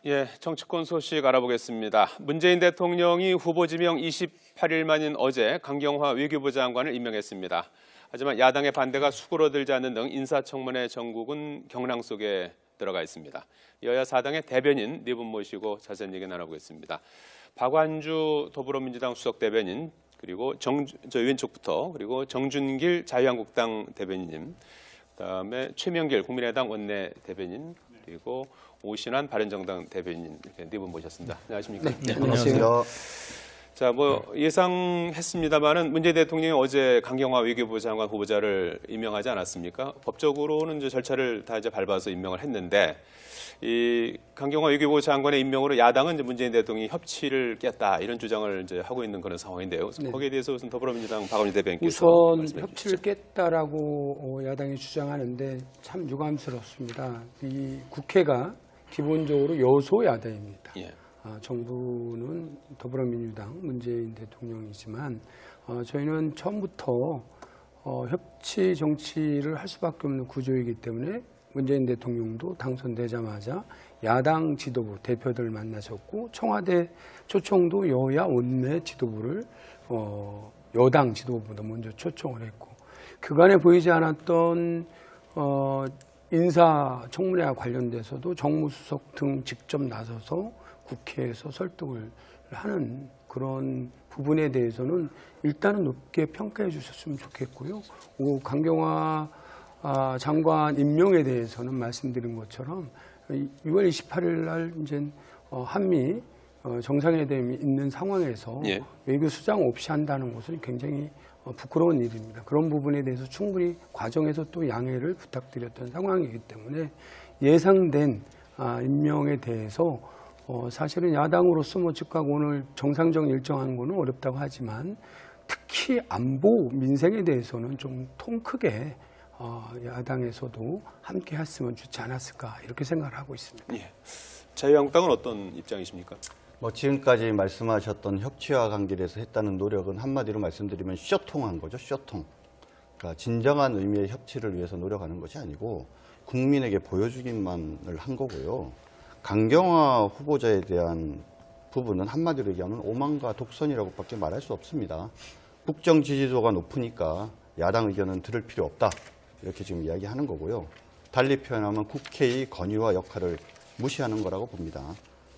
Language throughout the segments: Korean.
예, 정치권 소식 알아보겠습니다. 문재인 대통령이 후보 지명 28일 만인 어제 강경화 외교부 장관을 임명했습니다. 하지만 야당의 반대가 수그러들지 않는 등 인사청문회 전국은 경랑 속에 들어가 있습니다. 여야 4당의 대변인 4분 모시고 자세한 얘기 나눠보겠습니다. 박완주 더불어민주당 수석대변인, 그리고 저 왼쪽부터, 그리고 정준길 자유한국당 대변인님, 그다음에 최명길 국민의당 원내대변인, 그리고 오신환 바른정당 대변인, 이렇게 4분 모셨습니다. 안녕하십니까? 네, 안녕하세요. 자, 예상했습니다만은 문재인 대통령이 어제 강경화 외교부 장관 후보자를 임명하지 않았습니까? 법적으로는 이제 절차를 다 이제 밟아서 임명을 했는데, 이 강경화 외교부 장관의 임명으로 야당은 이제 문재인 대통령이 협치를 깼다 이런 주장을 이제 하고 있는 그런 상황인데요. 네. 거기에 대해서 우선 더불어민주당 박원순 대변인께서 우선 협치를 깼다라고 야당이 주장하는데 참 유감스럽습니다. 이 국회가 기본적으로 여소야대입니다. 예. 정부는 더불어민주당 문재인 대통령이지만 저희는 처음부터 협치 정치를 할 수밖에 없는 구조이기 때문에 문재인 대통령도 당선되자마자 야당 지도부 대표들을 만나셨고, 청와대 초청도 여야 원내 지도부를 여당 지도부보다 먼저 초청을 했고, 그간에 보이지 않았던 인사청문회와 관련돼서도 정무수석 등 직접 나서서 국회에서 설득을 하는 그런 부분에 대해서는 일단은 높게 평가해 주셨으면 좋겠고요. 강경화 장관 임명에 대해서는 말씀드린 것처럼 6월 28일 날 이제 한미 정상회담이 있는 상황에서 예. 외교 수장 없이 한다는 것은 굉장히 부끄러운 일입니다. 그런 부분에 대해서 충분히 과정에서 또 양해를 부탁드렸던 상황이기 때문에 예상된 임명에 대해서 사실은 야당으로서 즉각 오늘 정상적 일정하는 것은 어렵다고 하지만 특히 안보 민생에 대해서는 좀 통 크게 야당에서도 함께 했으면 좋지 않았을까 이렇게 생각을 하고 있습니다. 예. 자유한국당은 어떤 입장이십니까? 지금까지 말씀하셨던 협치와 관계에서 했다는 노력은 한마디로 말씀드리면 쇼통한 거죠. 쇼통. 그러니까 진정한 의미의 협치를 위해서 노력하는 것이 아니고 국민에게 보여주기만을 한 거고요. 강경화 후보자에 대한 부분은 한마디로 얘기하면 오만과 독선이라고밖에 말할 수 없습니다. 국정 지지도가 높으니까 야당 의견은 들을 필요 없다. 이렇게 지금 이야기하는 거고요. 달리 표현하면 국회의 건의와 역할을 무시하는 거라고 봅니다.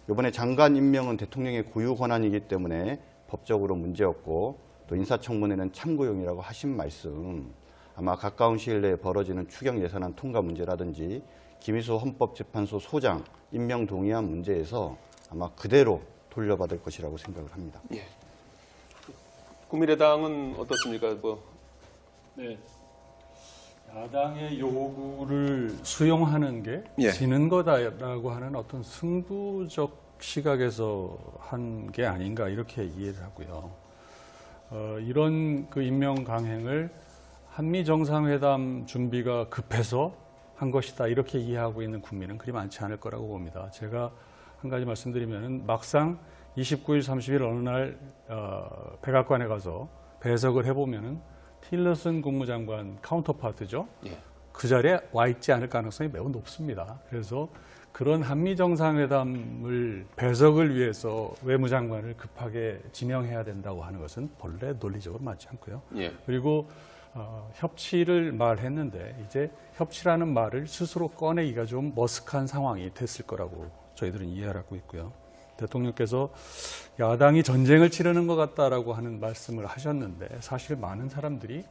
이번에 장관 임명은 대통령의 고유 권한이기 때문에 법적으로 문제없고, 또 인사청문회는 참고용이라고 하신 말씀, 아마 가까운 시일 내에 벌어지는 추경 예산안 통과 문제라든지 김희수 헌법재판소 소장 임명 동의안 문제에서 아마 그대로 돌려받을 것이라고 생각을 합니다. 예. 국민의당은 어떻습니까? 네. 야당의 요구를 수용하는 게 예. 지는 거다라고 하는 어떤 승부적 시각에서 한 게 아닌가 이렇게 이해를 하고요. 이런 그 임명 강행을 한미 정상회담 준비가 급해서 한 것이다 이렇게 이해하고 있는 국민은 그리 많지 않을 거라고 봅니다. 제가 한 가지 말씀드리면 막상 29일, 30일 어느 날 백악관에 가서 배석을 해보면은 틸러슨 국무장관 카운터파트죠. 예. 그 자리에 와 있지 않을 가능성이 매우 높습니다. 그래서 그런 한미 정상회담을 배석을 위해서 외무장관을 급하게 지명해야 된다고 하는 것은 본래 논리적으로 맞지 않고요. 예. 그리고 협치를 말했는데 이제 협치라는 말을 스스로 꺼내기가 좀 머쓱한 상황이 됐을 거라고 저희들은 이해하고 있고요. 대통령께서 야당이 전쟁을 치르는 것 같다라고 하는 말씀을 하셨는데 사실 많은 사람들이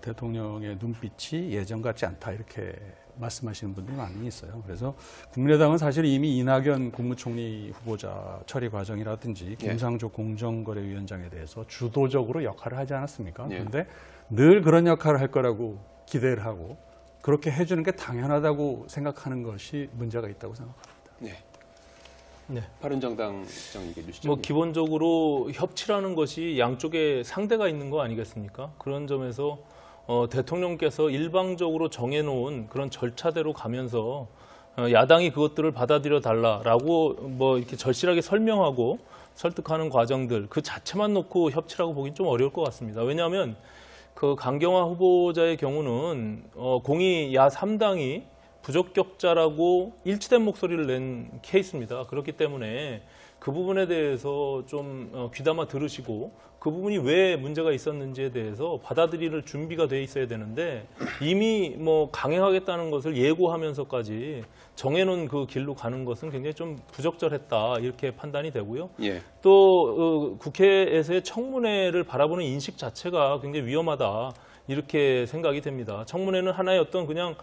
대통령의 눈빛이 예전 같지 않다 이렇게 말씀하시는 분들이 많이 있어요. 그래서 국민의당은 사실 이미 이낙연 국무총리 후보자 처리 과정이라든지 김상조 공정거래위원장에 대해서 주도적으로 역할을 하지 않았습니까? 그런데 늘 그런 역할을 할 거라고 기대를 하고 그렇게 해주는 게 당연하다고 생각하는 것이 문제가 있다고 생각합니다. 네. 네. 바른정당 입장 얘기해 주시죠. 기본적으로 협치라는 것이 양쪽에 상대가 있는 거 아니겠습니까? 그런 점에서 대통령께서 일방적으로 정해놓은 그런 절차대로 가면서 야당이 그것들을 받아들여 달라라고 이렇게 절실하게 설명하고 설득하는 과정들 그 자체만 놓고 협치라고 보긴 좀 어려울 것 같습니다. 왜냐하면 그 강경화 후보자의 경우는 공이 야 3당이 부적격자라고 일치된 목소리를 낸 케이스입니다. 그렇기 때문에 그 부분에 대해서 좀 귀담아 들으시고 그 부분이 왜 문제가 있었는지에 대해서 받아들일 준비가 돼 있어야 되는데 이미 뭐 강행하겠다는 것을 예고하면서까지 정해놓은 그 길로 가는 것은 굉장히 좀 부적절했다 이렇게 판단이 되고요. 예. 또 국회에서의 청문회를 바라보는 인식 자체가 굉장히 위험하다 이렇게 생각이 됩니다. 청문회는 하나의 어떤 그냥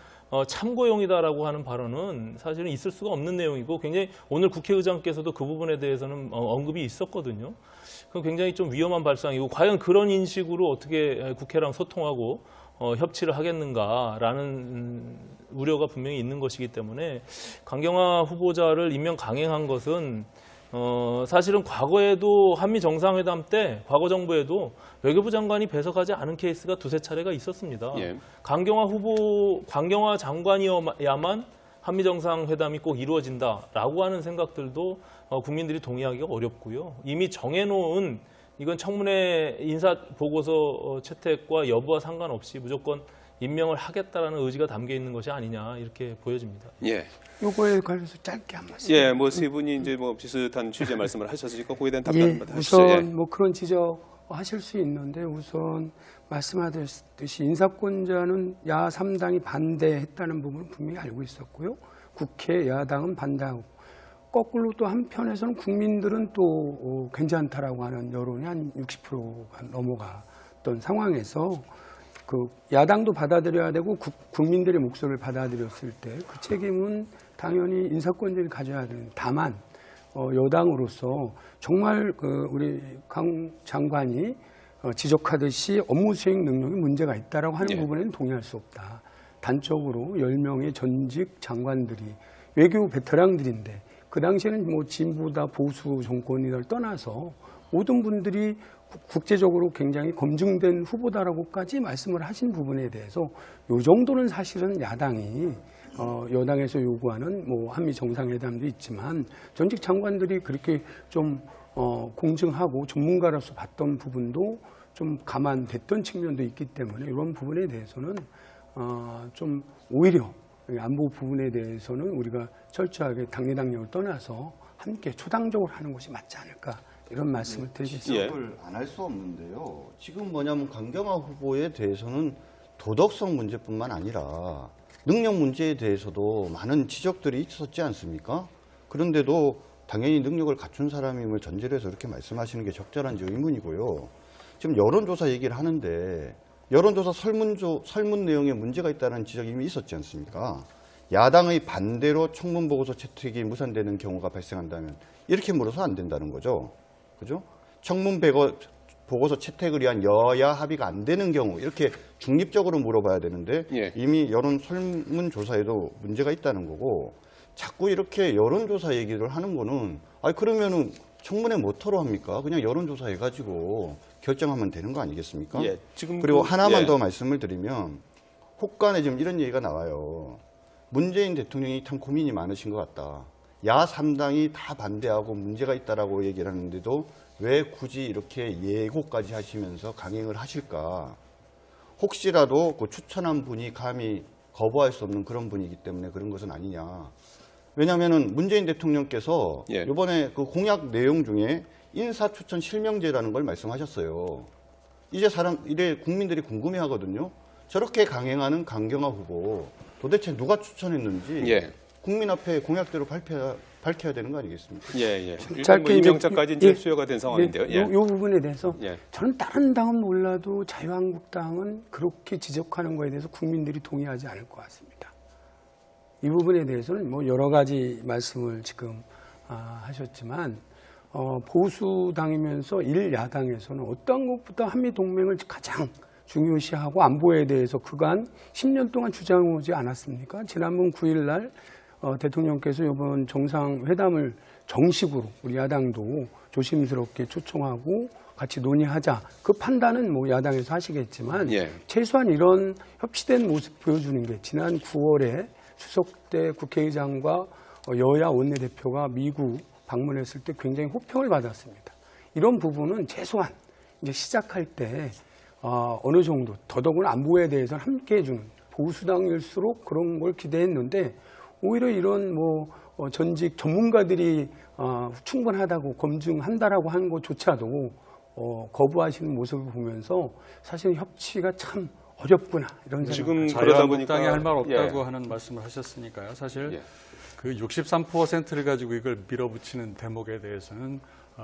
참고용이다라고 하는 발언은 사실은 있을 수가 없는 내용이고 굉장히 오늘 국회의장께서도 그 부분에 대해서는 언급이 있었거든요. 그건 굉장히 좀 위험한 발상이고 과연 그런 인식으로 어떻게 국회랑 소통하고 협치를 하겠는가라는 우려가 분명히 있는 것이기 때문에 강경화 후보자를 임명 강행한 것은 사실은 과거에도 한미 정상회담 때 과거 정부에도 외교부 장관이 배석하지 않은 케이스가 두세 차례가 있었습니다. 예. 강경화 장관이어야만 한미 정상회담이 꼭 이루어진다라고 하는 생각들도 국민들이 동의하기가 어렵고요. 이미 정해놓은 이건 청문회 인사 보고서 채택과 여부와 상관없이 무조건 임명을 하겠다라는 의지가 담겨 있는 것이 아니냐 이렇게 보여집니다. 예. 요거에 관해서 짧게 한 말씀. 예, 뭐 세 분이 이제 뭐 비슷한 취재 말씀을 하셨으니까 거기에 대한 예, 답변 하시죠. 우선 뭐 그런 지적하실 수 있는데 우선 말씀하셨듯이 인사권자는 야 3당이 반대했다는 부분은 분명히 알고 있었고요. 국회 야당은 반대하고 거꾸로 또 한편에서는 국민들은 또 괜찮다라고 하는 여론이 한 60%가 넘어갔던 상황에서 그 야당도 받아들여야 되고 국민들의 목소리를 받아들였을 때 그 책임은 당연히 인사권자이 가져야 되는. 다만 여당으로서 정말 그 우리 강 장관이 지적하듯이 업무 수행 능력에 문제가 있다라고 하는 예. 부분에는 동의할 수 없다. 단적으로 10명의 전직 장관들이 외교 베테랑들인데 그 당시에는 뭐 진보다 보수 정권이를 떠나서 모든 분들이 국제적으로 굉장히 검증된 후보다라고까지 말씀을 하신 부분에 대해서 이 정도는 사실은 야당이 여당에서 요구하는 뭐 한미 정상회담도 있지만 전직 장관들이 그렇게 좀 공증하고 전문가로서 봤던 부분도 좀 감안됐던 측면도 있기 때문에 이런 부분에 대해서는 좀 오히려 안보 부분에 대해서는 우리가 철저하게 당리당략을 떠나서 함께 초당적으로 하는 것이 맞지 않을까 이런 말씀을 드리겠습니다. 예. 지적을 안 할 수 없는데요. 지금 뭐냐면 강경화 후보에 대해서는 도덕성 문제뿐만 아니라 능력 문제에 대해서도 많은 지적들이 있었지 않습니까? 그런데도 당연히 능력을 갖춘 사람임을 전제로 해서 이렇게 말씀하시는 게 적절한지 의문이고요. 지금 여론조사 얘기를 하는데 여론조사 설문 내용에 문제가 있다는 지적이 이미 있었지 않습니까? 야당의 반대로 청문보고서 채택이 무산되는 경우가 발생한다면 이렇게 물어서 안 된다는 거죠. 그죠? 청문보고서 채택을 위한 여야 합의가 안 되는 경우 이렇게 중립적으로 물어봐야 되는데 예. 이미 여론 설문조사에도 문제가 있다는 거고 자꾸 이렇게 여론조사 얘기를 하는 거는 그러면은 청문회 뭐터로 합니까? 그냥 여론조사 해가지고 결정하면 되는 거 아니겠습니까? 예. 지금 그리고 하나만 예. 더 말씀을 드리면 혹간에 지금 이런 얘기가 나와요. 문재인 대통령이 참 고민이 많으신 것 같다. 야 3당이 다 반대하고 문제가 있다라고 얘기를 하는데도 왜 굳이 이렇게 예고까지 하시면서 강행을 하실까? 혹시라도 그 추천한 분이 감히 거부할 수 없는 그런 분이기 때문에 그런 것은 아니냐. 왜냐하면 문재인 대통령께서 예. 이번에 그 공약 내용 중에 인사추천 실명제라는 걸 말씀하셨어요. 이래 국민들이 궁금해하거든요. 저렇게 강행하는 강경화 후보 도대체 누가 추천했는지 예. 국민 앞에 공약대로 밝혀야 되는 거 아니겠습니까? 예, 예. 일단 짧게 뭐 이제 임명장까지 이제 수요가 된 상황인데요. 예. 이 부분에 대해서 예. 저는 다른 당은 몰라도 자유한국당은 그렇게 지적하는 거에 대해서 국민들이 동의하지 않을 것 같습니다. 이 부분에 대해서는 뭐 여러 가지 말씀을 지금 하셨지만 보수당이면서 일야당에서는 어떤 것보다 한미동맹을 가장 중요시하고 안보에 대해서 그간 10년 동안 주장하지 않았습니까? 지난번 9일 날 대통령께서 이번 정상회담을 정식으로 우리 야당도 조심스럽게 초청하고 같이 논의하자. 그 판단은 뭐 야당에서 하시겠지만 예. 최소한 이런 협치된 모습 보여주는 게 지난 9월에 추석 때 국회의장과 여야 원내대표가 미국 방문했을 때 굉장히 호평을 받았습니다. 이런 부분은 최소한 이제 시작할 때 어느 정도 더더구나 안보에 대해서는 함께 해주는 보수당일수록 그런 걸 기대했는데 오히려 이런 뭐 전직 전문가들이 충분하다고 검증한다라고 하는 것조차도 거부하시는 모습을 보면서 사실 협치가 참 어렵구나 이런 생각. 지금 그러다 보니까 자유한국당이 할 말 없다고 예. 하는 말씀을 하셨으니까요. 사실 예. 그 63%를 가지고 이걸 밀어붙이는 대목에 대해서는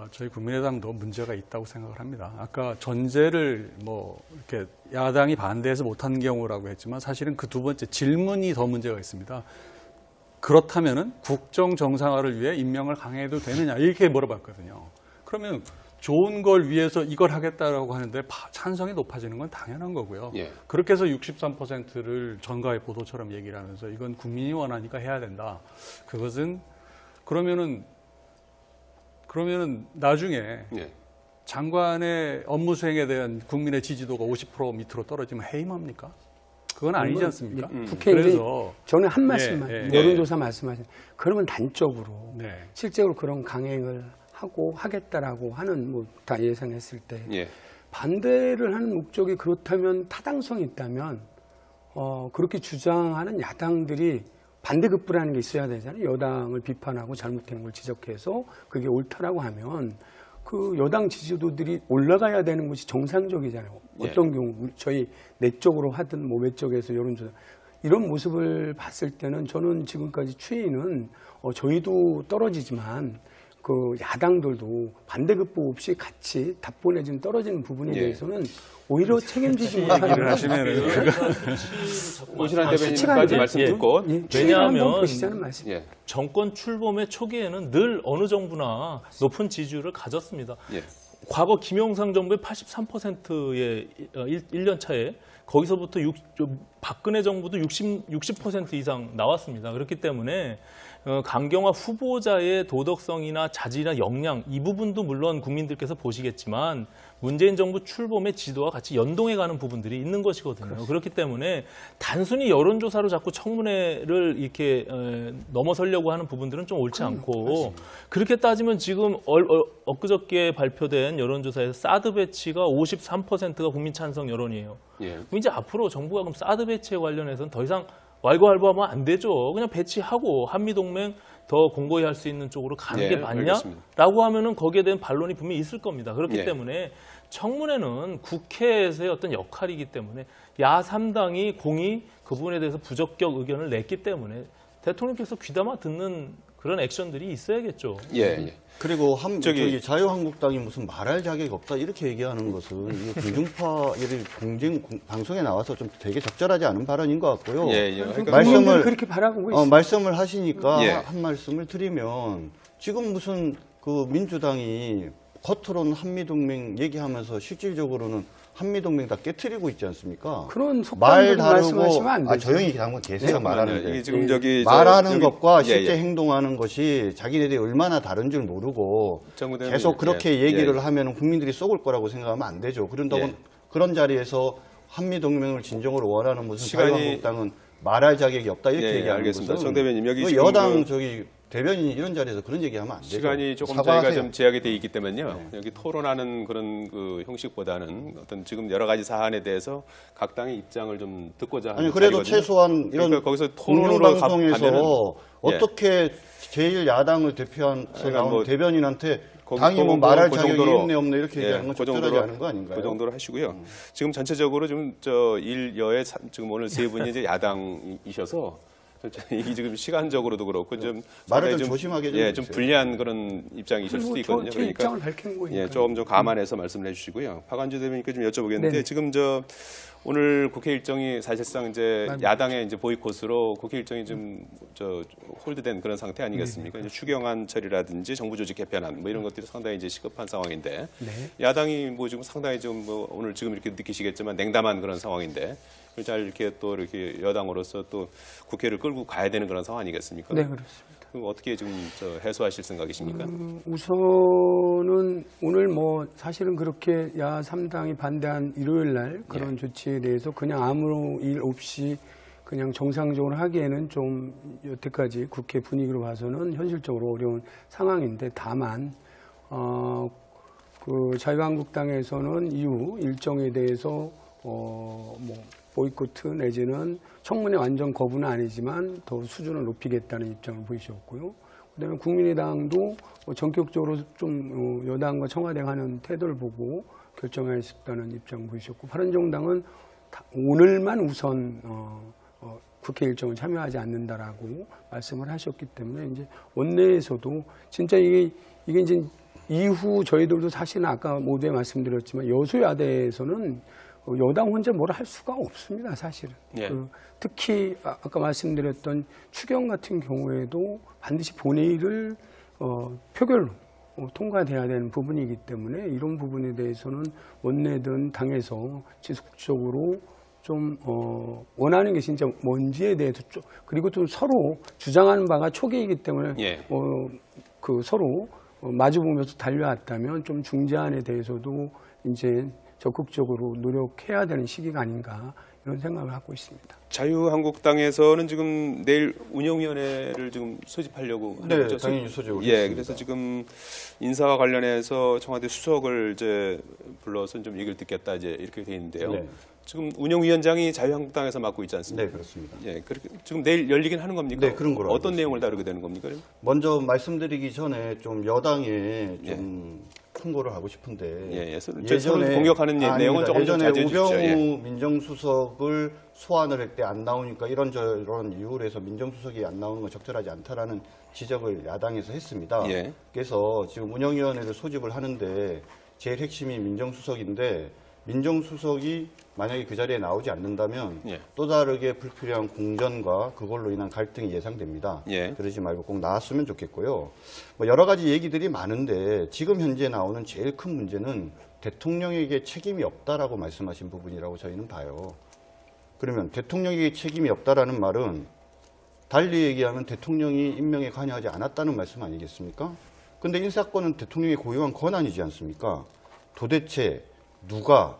저희 국민의당도 문제가 있다고 생각을 합니다. 아까 전제를 뭐 이렇게 야당이 반대해서 못한 경우라고 했지만 사실은 그 두 번째 질문이 더 문제가 있습니다. 그렇다면은 국정 정상화를 위해 임명을 강행해도 되느냐 이렇게 물어봤거든요. 그러면 좋은 걸 위해서 이걸 하겠다라고 하는데 찬성이 높아지는 건 당연한 거고요. 예. 그렇게 해서 63%를 전가의 보도처럼 얘기를 하면서 이건 국민이 원하니까 해야 된다. 그것은 그러면은 나중에 예. 장관의 업무 수행에 대한 국민의 지지도가 50% 밑으로 떨어지면 해임합니까? 그건 아니지 않습니까? 국회 그래서 저는 한 말씀만 예. 여론조사 말씀하신 그러면 단적으로 네. 실제로 그런 강행을 하고 하겠다라고 하는 뭐 다 예상했을 때 예. 반대를 하는 목적이 그렇다면 타당성이 있다면 그렇게 주장하는 야당들이 반대급부라는 게 있어야 되잖아요. 여당을 비판하고 잘못된 걸 지적해서 그게 옳다라고 하면 그 여당 지지도들이 올라가야 되는 것이 정상적이잖아요. 예. 어떤 경우 저희 내적으로 하든 뭐 외적에서 여론조사 이런 모습을 봤을 때는 저는 지금까지 추이는 저희도 떨어지지만 그 야당들도 반대급부 없이 같이 답변에 지금 떨어지는 부분에 예. 대해서는 오히려 책임지지 얘기를 못하는 하시면은 오신환 수치가 대변인까지 이제- 말씀 예. 듣고 왜냐하면 보시자는 말씀. 예. 정권 출범의 초기에는 늘 어느 정부나 높은 지지율을 가졌습니다. 예. 과거 김영삼 정부의 83%의 1년 차에 거기서부터 박근혜 정부도 60% 이상 나왔습니다. 그렇기 때문에 강경화 후보자의 도덕성이나 자질이나 역량 이 부분도 물론 국민들께서 보시겠지만 문재인 정부 출범의 지도와 같이 연동해가는 부분들이 있는 것이거든요. 그렇습니다. 그렇기 때문에 단순히 여론조사로 자꾸 청문회를 이렇게 넘어서려고 하는 부분들은 좀 옳지 않고 그렇게 따지면 지금 엊그저께 발표된 여론조사에서 사드 배치가 53%가 국민 찬성 여론이에요. 예. 그럼 이제 앞으로 정부가 그럼 사드 배치에 관련해서는 더 이상 왈가왈부하면 안 되죠. 그냥 배치하고 한미동맹 더 공고히 할 수 있는 쪽으로 가는 예, 게 맞냐? 알겠습니다. 라고 하면은 거기에 대한 반론이 분명히 있을 겁니다. 그렇기 예. 때문에 청문회는 국회에서의 어떤 역할이기 때문에 야3당이 공히 그 부분에 대해서 부적격 의견을 냈기 때문에 대통령께서 귀담아 듣는 그런 액션들이 있어야겠죠. 예. 예. 그리고 저기- 자유한국당이 무슨 말할 자격이 없다 이렇게 얘기하는 것은 이거 공중파 방송에 나와서 좀 되게 적절하지 않은 발언인 것 같고요. 예. 예. 그러니까 국민들 그렇게 바라보고 있습니다. 말씀을 하시니까 예. 한 말씀을 드리면 지금 무슨 그 민주당이 겉으로는 한미동맹 얘기하면서 실질적으로는 한미동맹 다 깨트리고 있지 않습니까? 그런 말 속단적인 다르고 말씀하시면 안 되죠. 조용히 한번 계세요 잠깐만요. 말하는데 이게 지금 저기 말하는 여기- 것과 예, 실제 예. 행동하는 것이 자기네들이 얼마나 다른 줄 모르고 정부 대변인, 계속 그렇게 예, 얘기를 예. 하면 국민들이 쏘을 거라고 생각하면 안 되죠. 그런다고 예. 그런 자리에서 한미동맹을 진정으로 원하는 무슨 시간이- 자유한국당은 말할 자격이 없다 이렇게 예, 얘기하는 알겠습니다. 것은 정 대변인, 여기 그 지금 여당 그- 저기 대변인이 이런 자리에서 그런 얘기하면 안 되죠. 시간이 조금 사과하세요. 저희가 좀 제약이 돼 있기 때문에요. 여기 토론하는 그런 그 형식보다는 어떤 지금 여러 가지 사안에 대해서 각 당의 입장을 좀 듣고자 하는 아니 그래도 자리거든요. 최소한 이런 그러니까 거기서 토론으로 공영방송에서 가면은 어떻게 제일 야당을 대표해서 그러니까 나온 뭐 대변인한테 거기- 당이 뭐 그 말할 그 자격이 정도로- 있네 없네 이렇게 얘기하는 건 그 적절하지 정도로 않은 거 아닌가요? 그 정도로 하시고요. 지금 전체적으로 지금 저 일여에 지금 오늘 세 분이 이제 야당이셔서 이게 지금 시간적으로도 그렇고 좀 말을 상당히 좀 조심하게 좀 예, 좀 해주세요. 불리한 그런 입장이실 수도 있거든요. 제 입장을 밝힌 거니까. 예, 조금 좀 감안해서 말씀을 해주시고요. 박완주 대변인께 좀 여쭤보겠는데 네네. 지금 저 오늘 국회 일정이 사실상 이제 야당의 이제 보이콧으로 국회 일정이 좀 저 홀드된 그런 상태 아니겠습니까? 이제 추경안 처리라든지 정부 조직 개편안 뭐 이런 것들이 상당히 이제 시급한 상황인데 네. 야당이 뭐 지금 상당히 좀 뭐 오늘 지금 이렇게 느끼시겠지만 냉담한 그런 상황인데 그걸 잘 이렇게 또 이렇게 여당으로서 또 국회를 끌고 가야 되는 그런 상황 아니겠습니까? 네, 그렇습니다. 그럼 어떻게 지금 저 해소하실 생각이십니까? 우선은 오늘 뭐 사실은 그렇게 야3당이 반대한 일요일 날 그런 조치에 대해서 그냥 아무 일 없이 그냥 정상적으로 하기에는 좀 여태까지 국회 분위기로 봐서는 현실적으로 어려운 상황인데 다만 그 자유한국당에서는 이후 일정에 대해서 뭐 보이콧 내지는 청문회 완전 거부는 아니지만 더 수준을 높이겠다는 입장을 보이셨고요. 그다음에 국민의당도 전격적으로 좀 여당과 청와대가 하는 태도를 보고 결정하겠다는 입장을 보이셨고, 바른정당은 오늘만 우선 국회 일정을 참여하지 않는다라고 말씀을 하셨기 때문에 이제 원내에서도 진짜 이게 이제 이후 저희들도 사실은 아까 모두에 말씀드렸지만 여소야대에서는 여당 혼자 뭐라 할 수가 없습니다, 사실은. 예. 특히 아까 말씀드렸던 추경 같은 경우에도 반드시 본회의를 표결로 통과돼야 되는 부분이기 때문에 이런 부분에 대해서는 원내든 당에서 지속적으로 좀 원하는 게 진짜 뭔지에 대해서 그리고 또 서로 주장하는 바가 초기이기 때문에 예. 그 서로 마주보면서 달려왔다면 좀 중재안에 대해서도 이제 적극적으로 노력해야 되는 시기가 아닌가 이런 생각을 하고 있습니다. 자유한국당에서는 지금 내일 운영위원회를 지금 소집하려고 하는 네, 거죠? 당연히 소집을 예, 했습니다. 그래서 지금 인사와 관련해서 청와대 수석을 이제 불러서 좀 얘기를 듣겠다 이제 이렇게 돼 있는데요. 네. 지금 운영위원장이 자유한국당에서 맡고 있지 않습니까? 네, 그렇습니다. 예, 그렇게 지금 내일 열리긴 하는 겁니까? 네, 그런 거로 알고 어떤 내용을 있습니다. 다루게 되는 겁니까? 먼저 말씀드리기 전에 좀 여당에 좀 충고를 하고 싶은데 예, 예. 서로 공격하는 내용은 조금 좀 예전에 자제해 주십시오. 우병우 예. 민정수석을 소환을 할 때 안 나오니까 이런저런 이유로 해서 민정수석이 안 나오는 건 적절하지 않다라는 지적을 야당에서 했습니다. 예. 그래서 지금 운영위원회를 소집을 하는데 제일 핵심이 민정수석인데 민정수석이 만약에 그 자리에 나오지 않는다면 예. 또 다르게 불필요한 공전과 그걸로 인한 갈등이 예상됩니다. 예. 그러지 말고 꼭 나왔으면 좋겠고요. 뭐 여러 가지 얘기들이 많은데 지금 현재 나오는 제일 큰 문제는 대통령에게 책임이 없다라고 말씀하신 부분이라고 저희는 봐요. 그러면 대통령에게 책임이 없다라는 말은 달리 얘기하면 대통령이 임명에 관여하지 않았다는 말씀 아니겠습니까? 근데 인사권은 대통령의 고유한 권한이지 않습니까? 도대체 누가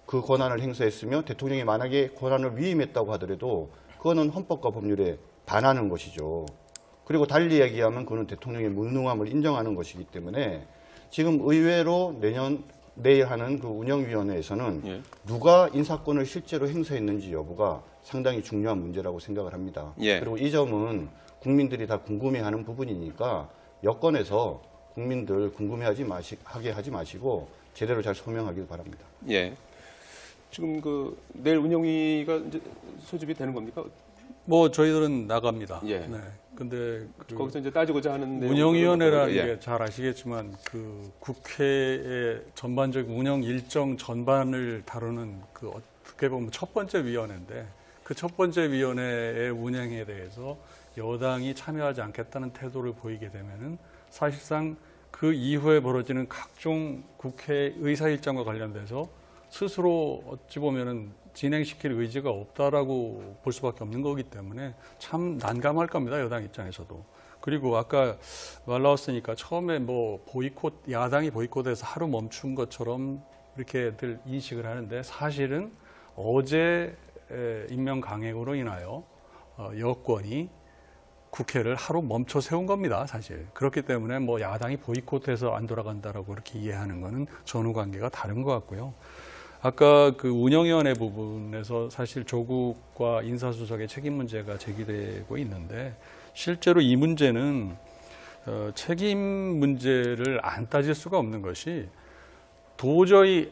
그 권한을 행사했으며 대통령이 만약에 권한을 위임했다고 하더라도 그거는 헌법과 법률에 반하는 것이죠. 그리고 달리 얘기하면 그거는 대통령의 무능함을 인정하는 것이기 때문에 지금 의외로 내일 하는 그 운영위원회에서는 예. 누가 인사권을 실제로 행사했는지 여부가 상당히 중요한 문제라고 생각을 합니다. 예. 그리고 이 점은 국민들이 다 궁금해하는 부분이니까 여권에서 국민들 궁금해하게 하지 마시고 제대로 잘 소명하길 바랍니다. 예. 지금 그 내일 운영위가 이제 소집이 되는 겁니까? 뭐 저희들은 나갑니다. 예. 네. 근데 거기서 이제 따지고자 하는 운영위원회라는 예. 게 잘 아시겠지만 그 국회의 전반적인 운영 일정 전반을 다루는 그 어떻게 보면 첫 번째 위원회인데 그 첫 번째 위원회의 운영에 대해서 여당이 참여하지 않겠다는 태도를 보이게 되면은 사실상 그 이후에 벌어지는 각종 국회 의사 일정과 관련돼서 스스로 어찌 보면은 진행시킬 의지가 없다라고 볼 수밖에 없는 거기 때문에 참 난감할 겁니다, 여당 입장에서도. 그리고 아까 말 나왔으니까 처음에 뭐 야당이 보이콧해서 하루 멈춘 것처럼 이렇게들 인식을 하는데 사실은 어제 임명 강행으로 인하여 여권이 국회를 하루 멈춰 세운 겁니다, 사실. 그렇기 때문에 뭐 야당이 보이콧해서 안 돌아간다라고 이렇게 이해하는 거는 전후 관계가 다른 것 같고요. 아까 그 운영위원회 부분에서 사실 조국과 인사수석의 책임 문제가 제기되고 있는데 실제로 이 문제는 책임 문제를 안 따질 수가 없는 것이 도저히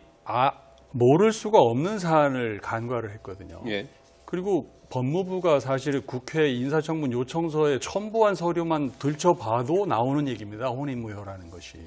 모를 수가 없는 사안을 간과를 했거든요. 예. 그리고 법무부가 사실 국회 인사청문 요청서에 첨부한 서류만 들춰봐도 나오는 얘기입니다. 혼인무효라는 것이.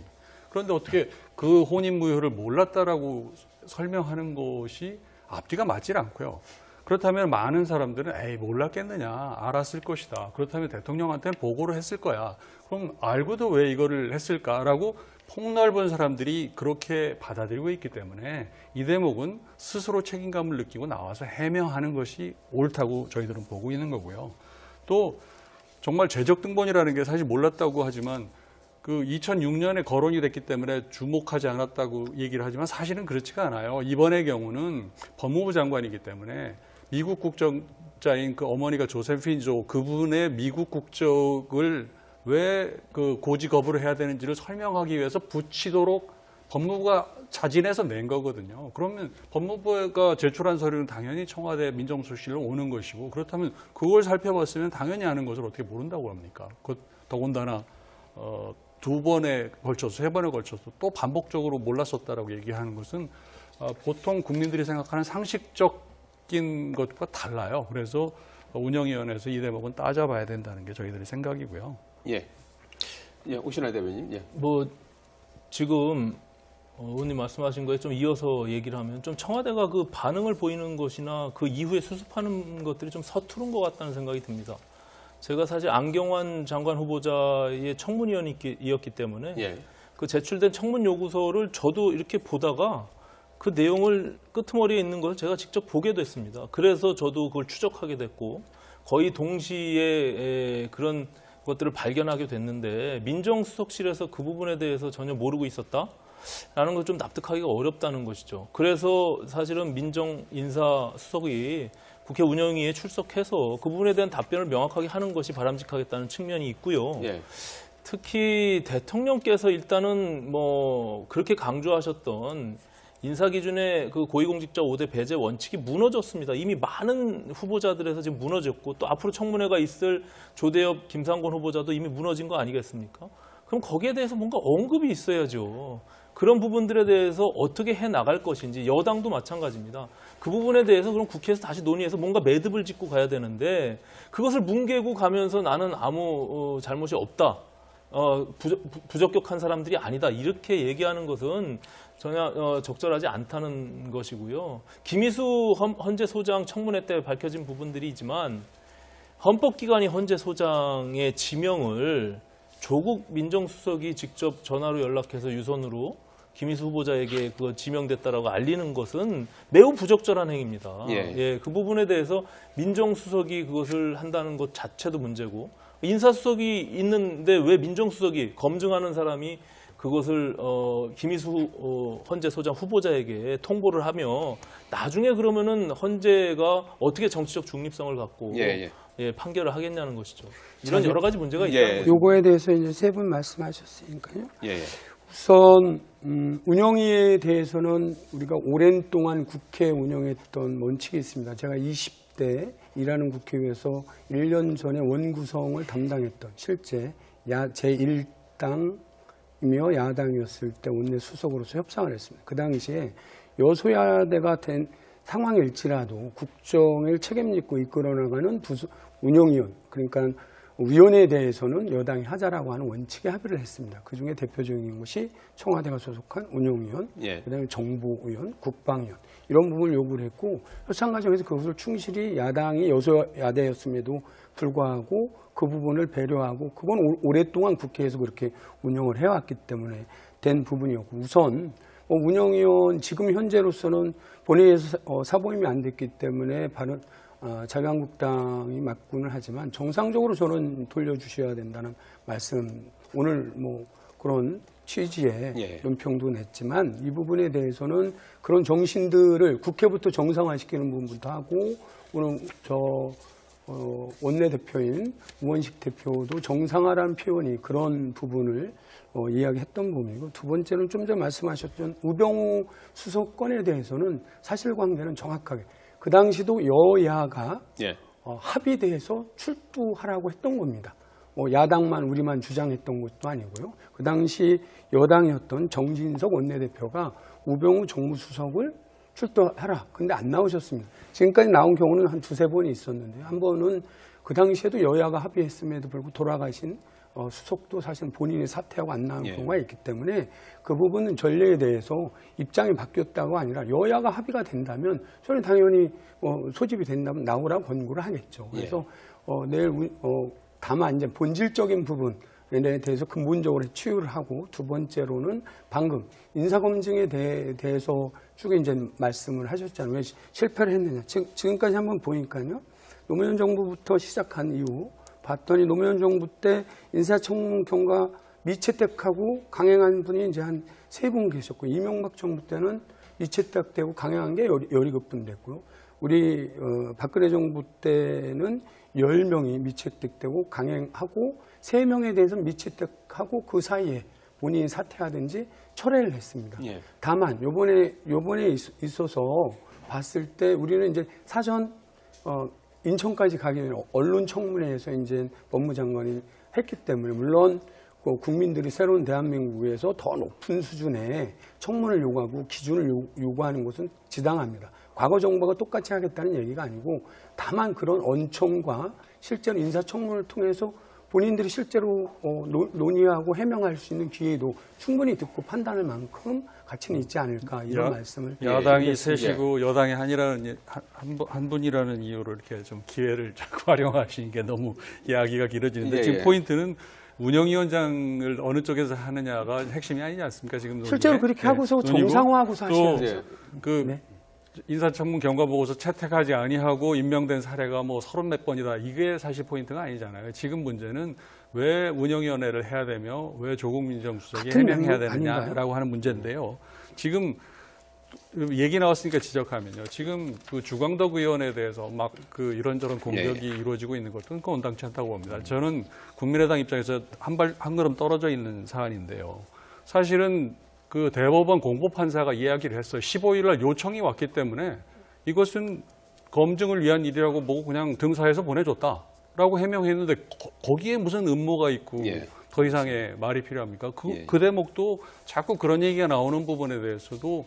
그런데 어떻게 그 혼인무효를 몰랐다라고 설명하는 것이 앞뒤가 맞질 않고요. 그렇다면 많은 사람들은 에이 몰랐겠느냐, 알았을 것이다. 그렇다면 대통령한테는 보고를 했을 거야. 그럼 알고도 왜 이거를 했을까라고 폭넓은 사람들이 그렇게 받아들이고 있기 때문에 이 대목은 스스로 책임감을 느끼고 나와서 해명하는 것이 옳다고 저희들은 보고 있는 거고요. 또 정말 죄적 등본이라는 게 사실 몰랐다고 하지만 그 2006년에 거론이 됐기 때문에 주목하지 않았다고 얘기를 하지만 사실은 그렇지가 않아요. 이번의 경우는 법무부 장관이기 때문에 미국 국적자인 그 어머니가 조세핀 조 그분의 미국 국적을 왜 그 고지 거부를 해야 되는지를 설명하기 위해서 붙이도록 법무부가 자진해서 낸 거거든요. 그러면 법무부가 제출한 서류는 당연히 청와대 민정수석실로 오는 것이고 그렇다면 그걸 살펴봤으면 당연히 아는 것을 어떻게 모른다고 합니까? 더군다나 두 번에 걸쳐서 세 번에 걸쳐서 또 반복적으로 몰랐었다라고 얘기하는 것은 보통 국민들이 생각하는 상식적인 것과 달라요. 그래서 운영위원회에서 이 대목은 따져봐야 된다는 게 저희들의 생각이고요. 예, 오신환 대변인. 예. 뭐 지금 의원님 말씀하신 거에 좀 이어서 얘기를 하면 좀 청와대가 그 반응을 보이는 것이나 그 이후에 수습하는 것들이 좀 서투른 것 같다는 생각이 듭니다. 제가 사실 안경환 장관 후보자의 청문위원이었기 때문에 예. 그 제출된 청문 요구서를 저도 이렇게 보다가 그 내용을 끄트머리에 있는 걸 제가 직접 보게 됐습니다. 그래서 저도 그걸 추적하게 됐고 거의 동시에 그런 것들을 발견하게 됐는데 민정수석실에서 그 부분에 대해서 전혀 모르고 있었다라는 걸 좀 납득하기가 어렵다는 것이죠. 그래서 사실은 민정인사수석이 국회 운영위에 출석해서 그 부분에 대한 답변을 명확하게 하는 것이 바람직하겠다는 측면이 있고요. 예. 특히 대통령께서 일단은 뭐 그렇게 강조하셨던 인사기준의 그 고위공직자 5대 배제 원칙이 무너졌습니다. 이미 많은 후보자들에서 지금 무너졌고 또 앞으로 청문회가 있을 조대엽, 김상곤 후보자도 이미 무너진 거 아니겠습니까? 그럼 거기에 대해서 뭔가 언급이 있어야죠. 그런 부분들에 대해서 어떻게 해나갈 것인지 여당도 마찬가지입니다. 그 부분에 대해서 그럼 국회에서 다시 논의해서 뭔가 매듭을 짓고 가야 되는데 그것을 뭉개고 가면서 나는 아무 잘못이 없다. 부적격한 사람들이 아니다. 이렇게 얘기하는 것은 전혀 적절하지 않다는 것이고요. 김희수 헌재 소장 청문회 때 밝혀진 부분들이지만 헌법기관이 헌재 소장의 지명을 조국 민정수석이 직접 전화로 연락해서 유선으로 김희수 후보자에게 그거 지명됐다라고 알리는 것은 매우 부적절한 행위입니다. 예. 그 부분에 대해서 민정수석이 그것을 한다는 것 자체도 문제고 인사수석이 있는데 왜 민정수석이 검증하는 사람이 그것을 김희수 헌재 소장 후보자에게 통보를 하며 나중에 그러면은 헌재가 어떻게 정치적 중립성을 갖고 판결을 하겠냐는 것이죠. 이런 여러 가지 문제가 있다는 거죠. 요거에 대해서 이제 세 분 말씀하셨으니까요. 예. 우선 운영위에 대해서는 우리가 오랜 동안 국회 운영했던 원칙이 있습니다. 제가 20대 일하는 국회에서 1년 전에 원구성을 담당했던 실제 제1당이며 야당이었을 때 원내 수석으로서 협상을 했습니다. 그 당시에 여소야대가 된 상황일지라도 국정을 책임지고 이끌어나가는 운영위원, 그러니까 위원회에 대해서는 여당이 하자라고 하는 원칙에 합의를 했습니다. 그중에 대표적인 것이 청와대가 소속한 운영위원, 그다음에 정보위원, 국방위원 이런 부분을 요구를 했고 협상 과정에서 그것을 충실히 야당이 여소야대였음에도 불구하고 그 부분을 배려하고 그건 오랫동안 국회에서 그렇게 운영을 해왔기 때문에 된 부분이었고 우선 운영위원 지금 현재로서는 본회의에서 사보임이 안 됐기 때문에 바로 자유한국당이 맡군을 하지만 정상적으로 저는 돌려주셔야 된다는 말씀 오늘 그런 취지의 논평도 냈지만 이 부분에 대해서는 그런 정신들을 국회부터 정상화시키는 부분부터 하고 오늘 원내대표인 우원식 대표도 정상화라는 표현이 그런 부분을 이야기했던 부분이고 두 번째는 좀 전에 말씀하셨던 우병우 수석 건에 대해서는 사실관계는 정확하게 그 당시도 여야가 합의돼서 출두하라고 했던 겁니다. 야당만 우리만 주장했던 것도 아니고요. 그 당시 여당이었던 정진석 원내대표가 우병우 정무수석을 출두하라. 근데 안 나오셨습니다. 지금까지 나온 경우는 한 두세 번이 있었는데 한 번은 그 당시에도 여야가 합의했음에도 불구하고 돌아가신 수석도 사실 본인이 사퇴하고 안 나온 경우가 있기 때문에 그 부분은 전례에 대해서 입장이 바뀌었다고 아니라 여야가 합의가 된다면 저는 당연히 소집이 된다면 나오라고 권고를 하겠죠. 그래서 내일 다만 이제 본질적인 부분에 대해서 근본적으로 치유를 하고 두 번째로는 방금 인사검증에 대해서 쭉 이제 말씀을 하셨잖아요. 왜 실패를 했느냐. 지금까지 한번 보니까요. 노무현 정부부터 시작한 이후 봤더니 노무현 정부 때 인사청문 경과 미채택하고 강행한 분이 이제 한 세 분 계셨고 이명박 정부 때는 미채택되고 강행한 게 17분 됐고요. 우리 박근혜 정부 때는 10명이 미채택되고 강행하고 3명에 대해서 미채택하고 그 사이에 본인이 사퇴하든지 철회를 했습니다. 예. 다만 요번에 있어서 봤을 때 우리는 이제 사전 인천까지 가기 전에 언론 청문회에서 이제 법무장관이 했기 때문에 물론 국민들이 새로운 대한민국에서 더 높은 수준의 청문을 요구하고 기준을 요구하는 것은 지당합니다. 과거 정부가 똑같이 하겠다는 얘기가 아니고 다만 그런 언청과 실제로 인사청문을 통해서 본인들이 실제로 논의하고 해명할 수 있는 기회도 충분히 듣고 판단할 만큼 가치는 있지 않을까 이런 말씀을 야당이 드리겠습니다. 셋이고 여당이 한 분이라는 이유로 이렇게 좀 기회를 자꾸 활용하시는 게 너무 이야기가 길어지는데 예, 지금 예. 포인트는 운영위원장을 어느 쪽에서 하느냐가 핵심이 아니지 않습니까? 지금 실제로 논의에? 그렇게 하고서 논의고 정상화하고서 하셔야죠. 또그 네. 인사청문 경과보고서 채택하지 아니하고 임명된 사례가 뭐 30몇 번이다. 이게 사실 포인트가 아니잖아요. 지금 문제는 왜 운영위원회를 해야 되며 왜 조국 민정수석이 같은 해명해야 내용 되느냐라고 아닌가요? 하는 문제인데요. 지금 얘기 나왔으니까 지적하면요. 지금 그 주광덕 의원에 대해서 막 그 이런저런 공격이 이루어지고 있는 것은 그건 온당치 않다고 봅니다. 저는 국민의당 입장에서 한 걸음 떨어져 있는 사안인데요. 사실은 그 대법원 공보판사가 이야기를 했어요. 15일 날 요청이 왔기 때문에 이것은 검증을 위한 일이라고 보고 그냥 등사해서 보내줬다라고 해명했는데 거기에 무슨 음모가 있고 더 이상의 말이 필요합니까? 그 대목도 자꾸 그런 얘기가 나오는 부분에 대해서도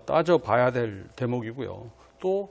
따져봐야 될 대목이고요. 또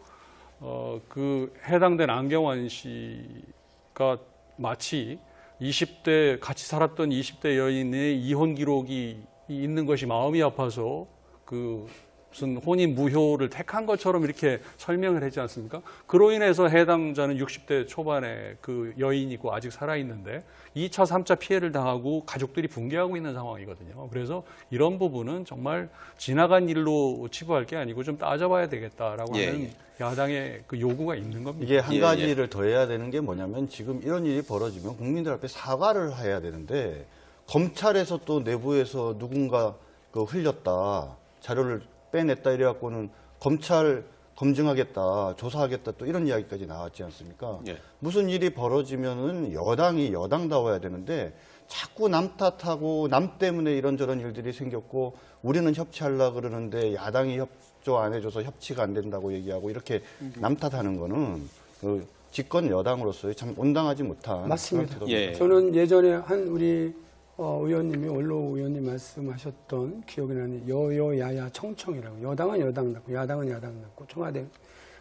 그 해당된 안경환 씨가 마치 20대 같이 살았던 20대 여인의 이혼 기록이 있는 것이 마음이 아파서 그 무슨 혼인 무효를 택한 것처럼 이렇게 설명을 하지 않습니까? 그로 인해서 해당자는 60대 초반의 그 여인이고 아직 살아있는데 2차, 3차 피해를 당하고 가족들이 붕괴하고 있는 상황이거든요. 그래서 이런 부분은 정말 지나간 일로 치부할 게 아니고 좀 따져봐야 되겠다라고 하는 야당의 그 요구가 있는 겁니다. 이게 한 가지를 더 해야 되는 게 뭐냐면 지금 이런 일이 벌어지면 국민들 앞에 사과를 해야 되는데 검찰에서 또 내부에서 누군가 그 흘렸다, 자료를 빼냈다 이래갖고는 검찰 검증하겠다, 조사하겠다 또 이런 이야기까지 나왔지 않습니까? 무슨 일이 벌어지면은 여당이 여당다워야 되는데 자꾸 남 탓하고 남 때문에 이런저런 일들이 생겼고 우리는 협치하려고 그러는데 야당이 협조 안 해줘서 협치가 안 된다고 얘기하고 이렇게 남 탓하는 거는 그 집권 여당으로서의 참 온당하지 못한 맞습니다. 그런 태도입니다. 저는 예전에 한 우리 의원님이 원로 의원님 말씀하셨던 기억이 나는 여여야야 청청이라고 여당은 여당답고 야당은 야당답고 청와대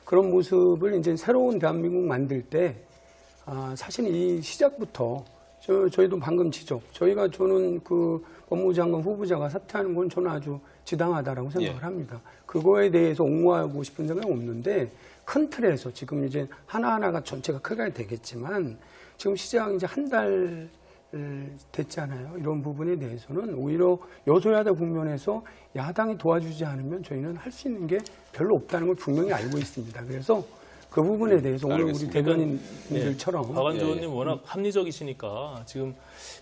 그런 모습을 이제 새로운 대한민국 만들 때 사실 이 시작부터 저희도 방금 저는 그 법무장관 후보자가 사퇴하는 건 저는 아주 지당하다라고 생각을 합니다. 그거에 대해서 옹호하고 싶은 생각은 없는데 큰 틀에서 지금 이제 하나하나가 전체가 크게 되겠지만 지금 시작 이제 한 달 됐잖아요. 이런 부분에 대해서는 오히려 여소야대 국면에서 야당이 도와주지 않으면 저희는 할 수 있는 게 별로 없다는 걸 분명히 알고 있습니다. 그래서 그 부분에 대해서 오늘 우리 대변인들처럼 박완주 의원님 워낙 합리적이시니까 지금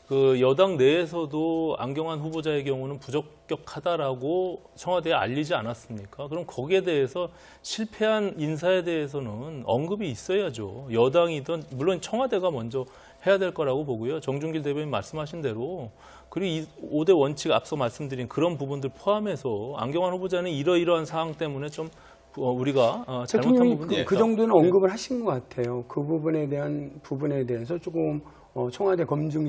그 여당 내에서도 안경환 후보자의 경우는 부적격하다라고 청와대에 알리지 않았습니까? 그럼 거기에 대해서 실패한 인사에 대해서는 언급이 있어야죠. 여당이든 물론 청와대가 먼저 해야 될 거라고 보고요. 정준길 대변인 말씀하신 대로 그리고 이 5대 원칙 앞서 말씀드린 그런 부분들 포함해서 안경환 후보자는 이러이러한 사항 때문에 좀 우리가 잘못한 대통령이 부분이 그 정도는 언급을 하신 것 같아요. 그 부분에 대해서 조금 청와대 검증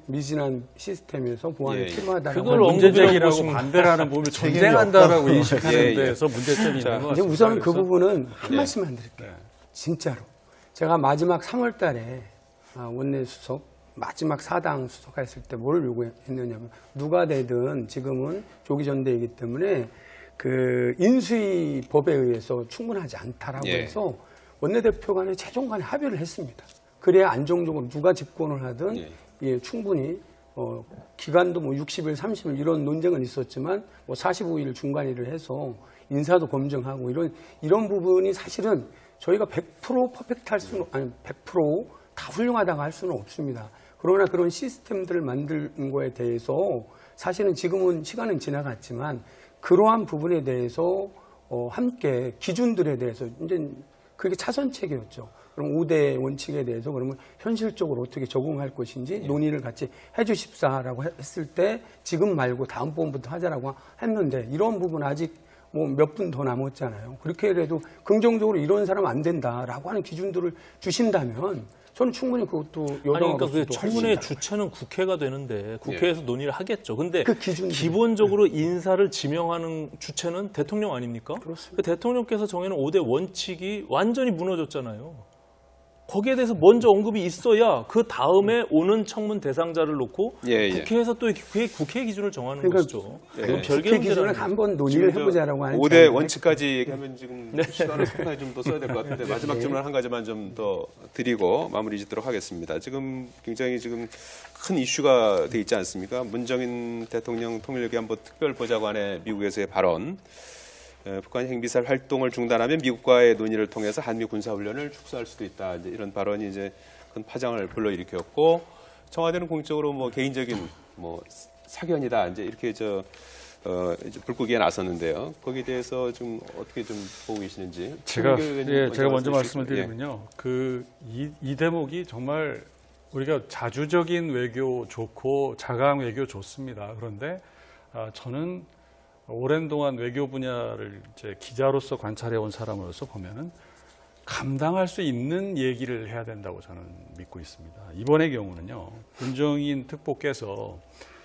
미진한 시스템에서 보완이 필요하다는 그걸 문제제기라고 반대를 하는 부분을 전쟁한다라고 인식하는 데서 문제점이 있는 것 이제 같습니다. 우선 그 부분은 한 말씀만 드릴게요. 진짜로 제가 마지막 3월 달에 원내 수석 마지막 4당 수석했을 때 뭘 요구했느냐면 누가 되든 지금은 조기 전대이기 때문에 그 인수위 법에 의해서 충분하지 않다라고 해서 원내대표 간에 최종 간에 합의를 했습니다. 그래야 안정적으로 누가 집권을 하든 충분히 기간도 뭐 60일, 30일 이런 논쟁은 있었지만 뭐 45일 중간일을 해서 인사도 검증하고 이런 부분이 사실은 저희가 100% 퍼펙트 할 수는 아니 100% 다 훌륭하다고 할 수는 없습니다. 그러나 그런 시스템들을 만드는 거에 대해서 사실은 지금은 시간은 지나갔지만 그러한 부분에 대해서 함께 기준들에 대해서 이제 그게 차선책이었죠. 그럼 5대 원칙에 대해서 그러면 현실적으로 어떻게 적용할 것인지 논의를 같이 해주십사라고 했을 때 지금 말고 다음번부터 하자라고 했는데 이런 부분 아직 뭐 몇 분 더 남았잖아요. 그렇게라도 긍정적으로 이런 사람 안 된다라고 하는 기준들을 주신다면 저는 충분히 그것도 아니 그러니까 그 여당으로서도 청문회 주체는 국회가 되는데 국회에서 논의를 하겠죠. 근데 그 기준들이. 기본적으로 인사를 지명하는 주체는 대통령 아닙니까? 그렇습니다. 그 대통령께서 정해놓은 5대 원칙이 완전히 무너졌잖아요. 거기에 대해서 먼저 언급이 있어야 그 다음에 오는 청문 대상자를 놓고 국회에서 또 국회 기준을 정하는 그러니까 것이죠. 그건 별개 국회 기준을 문제라는 한번 논의를 해보자라고 하는 5대 원칙까지 얘기하면 지금 시간을 상당히 좀 더 써야 될 것 같은데 마지막 질문 한 가지만 좀 더 드리고 마무리 짓도록 하겠습니다. 지금 굉장히 지금 큰 이슈가 돼 있지 않습니까? 문정인 대통령 통일기안보 특별보좌관의 미국에서의 발언. 북한 핵미사일 활동을 중단하면 미국과의 논의를 통해서 한미 군사훈련을 축소할 수도 있다. 이제 이런 발언이 이제 큰 파장을 불러일으켰고 청와대는 공식적으로 뭐 개인적인 뭐 사견이다. 이제 이렇게 이제 불구기에 나섰는데요. 거기에 대해서 좀 어떻게 좀 보고 계시는지. 제가 먼저 주시겠습니다. 말씀을 드리면요. 이 대목이 정말 우리가 자주적인 외교 좋고 자강 외교 좋습니다. 그런데 저는 오랜 동안 외교 분야를 이제 기자로서 관찰해 온 사람으로서 보면은 감당할 수 있는 얘기를 해야 된다고 저는 믿고 있습니다. 이번의 경우는요, 문정인 특보께서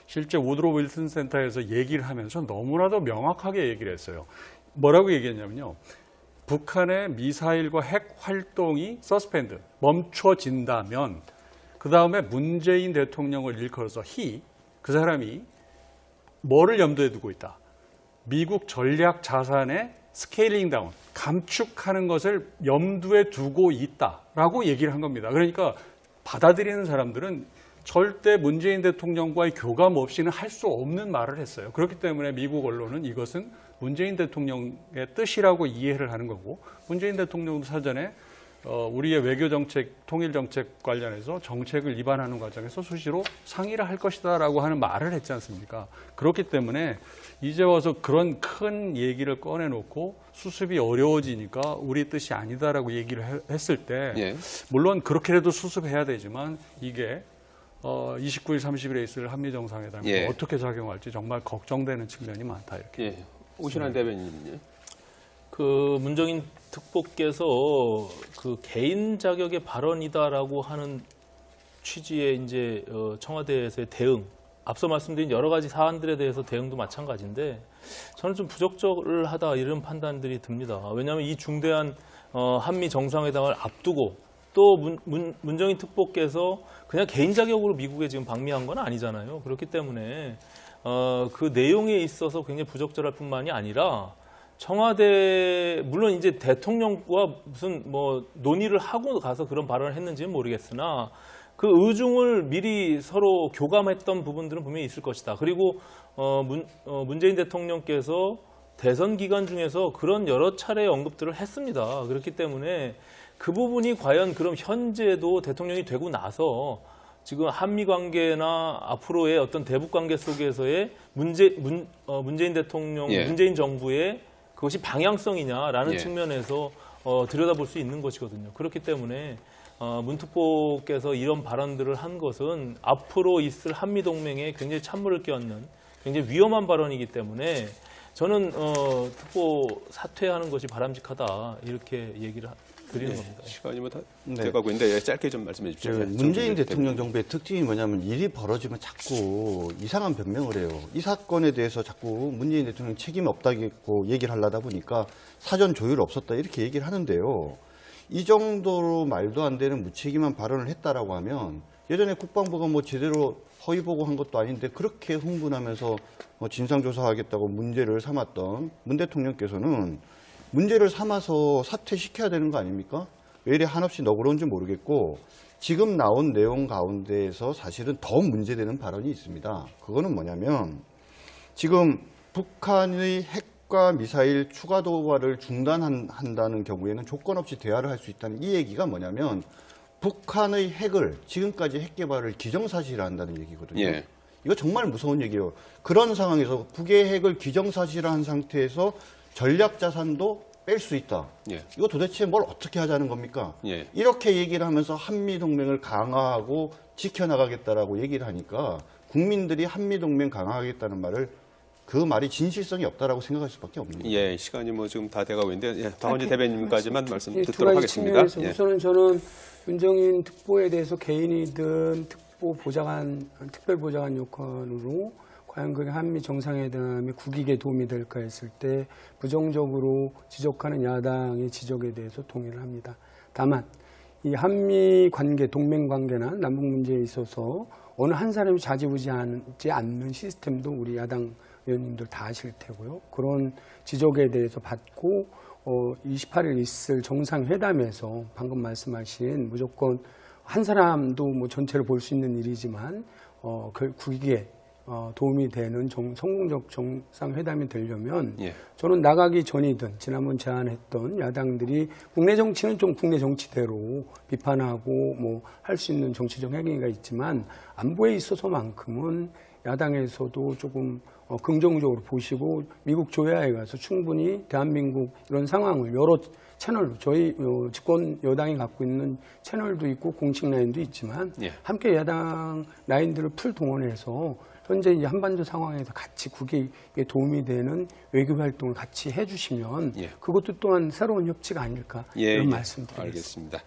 실제 우드로 윌슨 센터에서 얘기를 하면서 너무나도 명확하게 얘기를 했어요. 뭐라고 얘기했냐면요, 북한의 미사일과 핵 활동이 서스펜드, 멈춰진다면 그 다음에 문재인 대통령을 일컬어서 그 사람이 뭐를 염두에 두고 있다. 미국 전략 자산의 스케일링 다운, 감축하는 것을 염두에 두고 있다라고 얘기를 한 겁니다. 그러니까 받아들이는 사람들은 절대 문재인 대통령과의 교감 없이는 할 수 없는 말을 했어요. 그렇기 때문에 미국 언론은 이것은 문재인 대통령의 뜻이라고 이해를 하는 거고, 문재인 대통령도 사전에 우리의 외교정책, 통일정책 관련해서 정책을 위반하는 과정에서 수시로 상의를 할 것이다라고 하는 말을 했지 않습니까? 그렇기 때문에 이제 와서 그런 큰 얘기를 꺼내놓고 수습이 어려워지니까 우리 뜻이 아니다라고 얘기를 했을 때 물론 그렇게라도 수습해야 되지만 이게 29일, 30일에 있을 한미정상회담에 어떻게 작용할지 정말 걱정되는 측면이 많다 이렇게. 오신환 대변인은요? 그 문정인 특보께서 그 개인 자격의 발언이다라고 하는 취지의 이제 청와대에서의 대응, 앞서 말씀드린 여러 가지 사안들에 대해서 대응도 마찬가지인데 저는 좀 부적절하다 이런 판단들이 듭니다. 왜냐하면 이 중대한 한미 정상회담을 앞두고 또 문정인 특보께서 그냥 개인 자격으로 미국에 지금 방미한 건 아니잖아요. 그렇기 때문에 그 내용에 있어서 굉장히 부적절할 뿐만이 아니라 청와대 물론 이제 대통령과 무슨 뭐 논의를 하고 가서 그런 발언을 했는지는 모르겠으나 그 의중을 미리 서로 교감했던 부분들은 분명히 있을 것이다. 그리고 문재인 대통령께서 대선 기간 중에서 그런 여러 차례 언급들을 했습니다. 그렇기 때문에 그 부분이 과연 그럼 현재도 대통령이 되고 나서 지금 한미 관계나 앞으로의 어떤 대북 관계 속에서의 문재인 대통령, 문재인 정부의 그것이 방향성이냐라는 측면에서 들여다볼 수 있는 것이거든요. 그렇기 때문에 문 특보께서 이런 발언들을 한 것은 앞으로 있을 한미 동맹에 굉장히 찬물을 끼얹는 굉장히 위험한 발언이기 때문에 저는 특보 사퇴하는 것이 바람직하다 이렇게 얘기를 드리는 겁니다. 시간이 뭐 다 돼가고 있는데 짧게 좀 말씀해 주십시오. 문재인 대통령 정부의 특징이 뭐냐면 일이 벌어지면 자꾸 이상한 변명을 해요. 이 사건에 대해서 자꾸 문재인 대통령 책임 없다고 얘기를 하려다 보니까 사전 조율 없었다 이렇게 얘기를 하는데요. 이 정도로 말도 안 되는 무책임한 발언을 했다라고 하면 예전에 국방부가 뭐 제대로 허위 보고한 것도 아닌데 그렇게 흥분하면서 진상조사하겠다고 문제를 삼았던 문 대통령께서는 문제를 삼아서 사퇴시켜야 되는 거 아닙니까? 왜 이래 한없이 너그러운지 모르겠고 지금 나온 내용 가운데에서 사실은 더 문제되는 발언이 있습니다. 그거는 뭐냐면 지금 북한의 핵과 미사일 추가 도발을 중단한다는 경우에는 조건 없이 대화를 할 수 있다는 이 얘기가 뭐냐면 북한의 핵을 지금까지 핵 개발을 기정사실화한다는 얘기거든요. 이거 정말 무서운 얘기예요. 그런 상황에서 북의 핵을 기정사실화한 상태에서 전략 자산도 뺄 수 있다. 예. 이거 도대체 뭘 어떻게 하자는 겁니까? 예. 이렇게 얘기를 하면서 한미동맹을 강화하고 지켜나가겠다라고 얘기를 하니까 국민들이 한미동맹 강화하겠다는 말을 그 말이 진실성이 없다라고 생각할 수밖에 없는 거예요. 예, 시간이 뭐 지금 다 돼가고 있는데 예, 박원진 대변인까지만 말씀 두 듣도록 가지 하겠습니다. 측면에서 예. 우선은 저는 윤정인 특보에 대해서 개인이든 특보 보좌관, 특별보좌관 요건으로 과연 그게 한미 정상회담의 국익에 도움이 될까 했을 때 부정적으로 지적하는 야당의 지적에 대해서 동의를 합니다. 다만 이 한미 관계, 동맹 관계나 남북 문제에 있어서 어느 한 사람이 좌지우지하지 않는 시스템도 우리 야당 의원님들 다 아실 테고요. 그런 지적에 대해서 받고 28일 있을 정상회담에서 방금 말씀하신 무조건 한 사람도 뭐 전체를 볼 수 있는 일이지만 그 국익에 도움이 되는 성공적 정상회담이 되려면 예. 저는 나가기 전이든 지난번 제안했던 야당들이 국내 정치는 좀 국내 정치대로 비판하고 뭐 할 수 있는 정치적 행위가 있지만 안보에 있어서만큼은 야당에서도 조금 긍정적으로 보시고 미국 조야에 가서 충분히 대한민국 이런 상황을 여러 채널로 저희 집권 여당이 갖고 있는 채널도 있고 공식 라인도 있지만 예. 함께 야당 라인들을 풀 동원해서 현재 이 한반도 상황에서 같이 국익에 도움이 되는 외교 활동을 같이 해주시면 예. 그것도 또한 새로운 협치가 아닐까 이런 말씀드리겠습니다. 알겠습니다.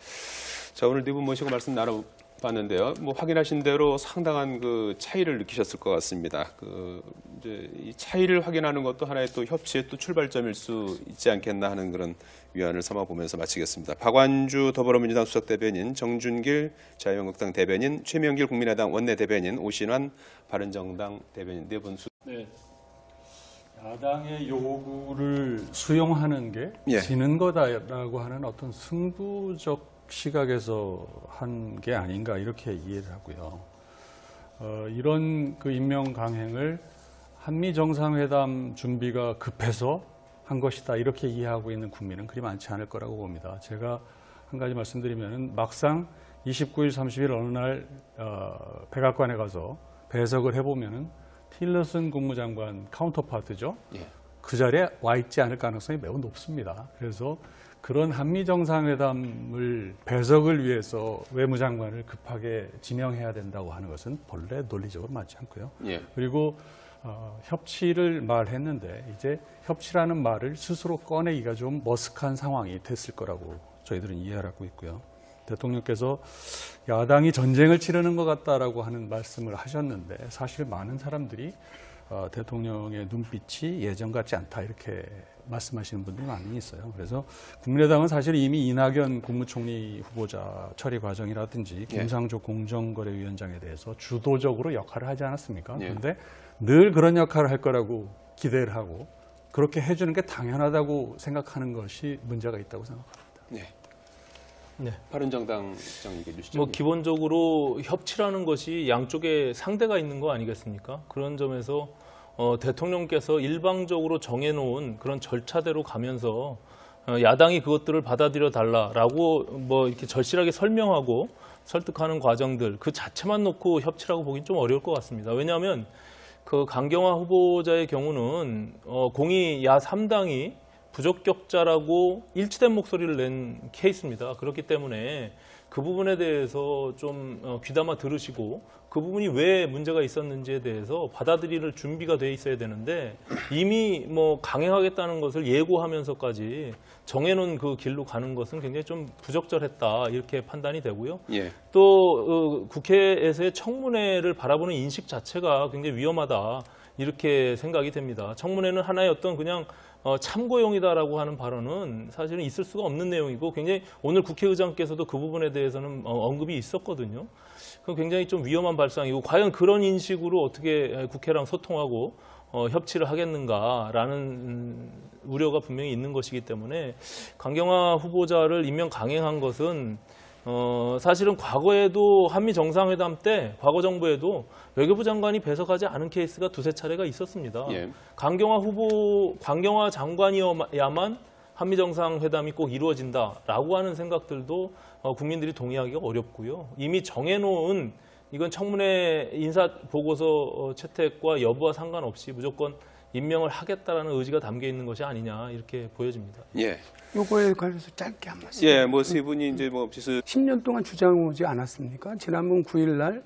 자, 오늘 네 분 모시고 말씀 나눠봤는데요. 뭐 확인하신 대로 상당한 그 차이를 느끼셨을 것 같습니다. 이제 이 차이를 확인하는 것도 하나의 또 협치의 또 출발점일 수 있지 않겠나 하는 그런 위안을 삼아보면서 마치겠습니다. 박완주 더불어민주당 수석 대변인, 정준길 자유한국당 대변인, 최명길 국민의당 원내대변인, 오신환 바른정당 대변인 네 분 네. 야당의 요구를 수용하는 게 예. 지는 거다라고 하는 어떤 승부적 시각에서 한 게 아닌가 이렇게 이해를 하고요. 이런 그 임명 강행을 한미 정상회담 준비가 급해서 한 것이다 이렇게 이해하고 있는 국민은 그리 많지 않을 거라고 봅니다. 제가 한 가지 말씀드리면 막상 29일, 30일 어느 날 백악관에 가서 배석을 해보면은 틸러슨 국무장관 카운터파트죠. 예. 그 자리에 와 있지 않을 가능성이 매우 높습니다. 그래서 그런 한미 정상회담을 배석을 위해서 외무장관을 급하게 지명해야 된다고 하는 것은 본래 논리적으로 맞지 않고요. 예. 그리고 협치를 말했는데 이제 협치라는 말을 스스로 꺼내기가 좀 머쓱한 상황이 됐을 거라고 저희들은 이해하고 있고요. 대통령께서 야당이 전쟁을 치르는 것 같다라고 하는 말씀을 하셨는데 사실 많은 사람들이 대통령의 눈빛이 예전 같지 않다 이렇게 말씀하시는 분들이 많이 있어요. 그래서 국민의당은 사실 이미 이낙연 국무총리 후보자 처리 과정이라든지 김상조 공정거래위원장에 대해서 주도적으로 역할을 하지 않았습니까? 예. 그런데 늘 그런 역할을 할 거라고 기대를 하고 그렇게 해주는 게 당연하다고 생각하는 것이 문제가 있다고 생각합니다. 네. 네. 바른정당 입장 얘기해 주시죠. 뭐 기본적으로 협치라는 것이 양쪽에 상대가 있는 거 아니겠습니까? 그런 점에서 대통령께서 일방적으로 정해놓은 그런 절차대로 가면서 야당이 그것들을 받아들여 달라라고 뭐 이렇게 절실하게 설명하고 설득하는 과정들 그 자체만 놓고 협치라고 보긴 좀 어려울 것 같습니다. 왜냐하면 그 강경화 후보자의 경우는 공이 야 3당이 부적격자라고 일치된 목소리를 낸 케이스입니다. 그렇기 때문에 그 부분에 대해서 좀 귀담아 들으시고 그 부분이 왜 문제가 있었는지에 대해서 받아들일 준비가 돼 있어야 되는데 이미 뭐 강행하겠다는 것을 예고하면서까지 정해놓은 그 길로 가는 것은 굉장히 좀 부적절했다 이렇게 판단이 되고요. 예. 또 국회에서의 청문회를 바라보는 인식 자체가 굉장히 위험하다 이렇게 생각이 됩니다. 청문회는 하나의 어떤 그냥 참고용이다라고 하는 발언은 사실은 있을 수가 없는 내용이고 굉장히 오늘 국회의장께서도 그 부분에 대해서는 언급이 있었거든요. 그건 굉장히 좀 위험한 발상이고 과연 그런 인식으로 어떻게 국회랑 소통하고 협치를 하겠는가라는 우려가 분명히 있는 것이기 때문에 강경화 후보자를 임명 강행한 것은 사실은 과거에도 한미 정상회담 때 과거 정부에도 외교부 장관이 배석하지 않은 케이스가 두세 차례가 있었습니다. 예. 강경화 장관이어야만 한미 정상회담이 꼭 이루어진다라고 하는 생각들도 국민들이 동의하기가 어렵고요. 이미 정해놓은 이건 청문회 인사 보고서 채택과 여부와 상관없이 무조건 임명을 하겠다라는 의지가 담겨 있는 것이 아니냐 이렇게 보여집니다. 예. 요거에 관해서 짧게 한 말씀. 예, 뭐 세 분이 이제 뭐 비슷 10년 동안 주장하지 않았습니까? 지난번 9일 날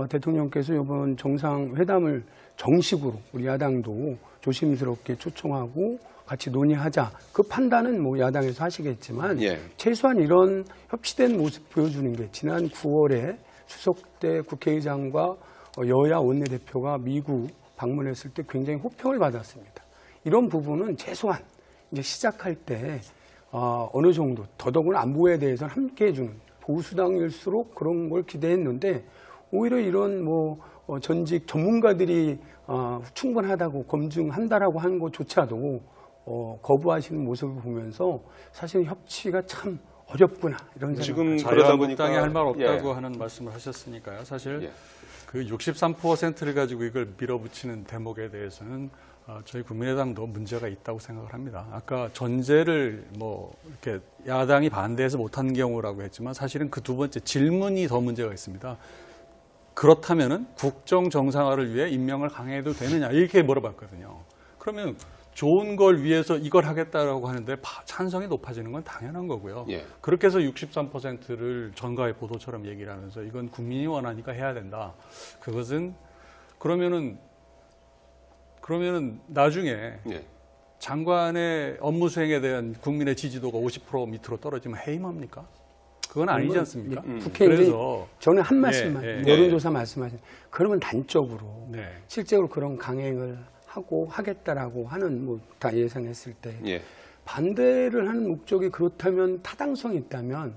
대통령께서 이번 정상회담을 정식으로 우리 야당도 조심스럽게 초청하고 같이 논의하자. 그 판단은 뭐 야당에서 하시겠지만 예. 최소한 이런 협치된 모습 보여주는 게 지난 9월에 추석 때 국회의장과 여야 원내대표가 미국 방문했을 때 굉장히 호평을 받았습니다. 이런 부분은 최소한 이제 시작할 때 어느 정도 더더구나 안보에 대해서는 함께 해주는 보수당일수록 그런 걸 기대했는데 오히려 이런 뭐 전직 전문가들이 충분하다고 검증한다라고 하는 것조차도 거부하시는 모습을 보면서 사실 협치가 참 어렵구나 이런 생각. 지금 그러다 보니까 자유한국당이 할 말 없다고 예. 하는 말씀을 하셨으니까요. 사실 예. 그 63%를 가지고 이걸 밀어붙이는 대목에 대해서는 저희 국민의당도 문제가 있다고 생각을 합니다. 아까 전제를 뭐 이렇게 야당이 반대해서 못한 경우라고 했지만 사실은 그 두 번째 질문이 더 문제가 있습니다. 그렇다면은 국정 정상화를 위해 임명을 강행해도 되느냐 이렇게 물어봤거든요. 그러면 좋은 걸 위해서 이걸 하겠다라고 하는데 찬성이 높아지는 건 당연한 거고요. 예. 그렇게 해서 63%를 전가의 보도처럼 얘기를 하면서 이건 국민이 원하니까 해야 된다. 그것은 그러면은 나중에 예. 장관의 업무 수행에 대한 국민의 지지도가 50% 밑으로 떨어지면 해임합니까? 그건 아니지 않습니까? 국회의원이 그래서 저는 한 말씀만 예. 여론조사 말씀하신 그러면 단적으로 네. 실제로 그런 강행을 하고 하겠다라고 하는 뭐 다 예상했을 때 예. 반대를 하는 목적이 그렇다면 타당성이 있다면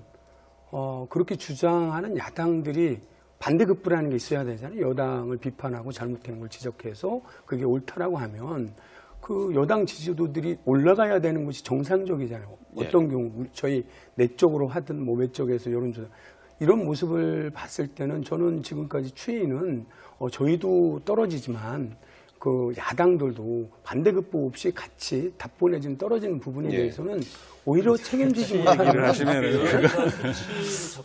그렇게 주장하는 야당들이 반대급부라는 게 있어야 되잖아요. 여당을 비판하고 잘못된 걸 지적해서 그게 옳다라고 하면 그 여당 지지도들이 올라가야 되는 것이 정상적이잖아요. 예. 어떤 경우 저희 내적으로 하든 뭐 외적에서 여론조사 이런 모습을 봤을 때는 저는 지금까지 추이는 저희도 떨어지지만 그 야당들도 반대급부 없이 같이 답변해진 떨어지는 부분에 예. 대해서는 오히려 책임지지 얘기를 못하는 하시면은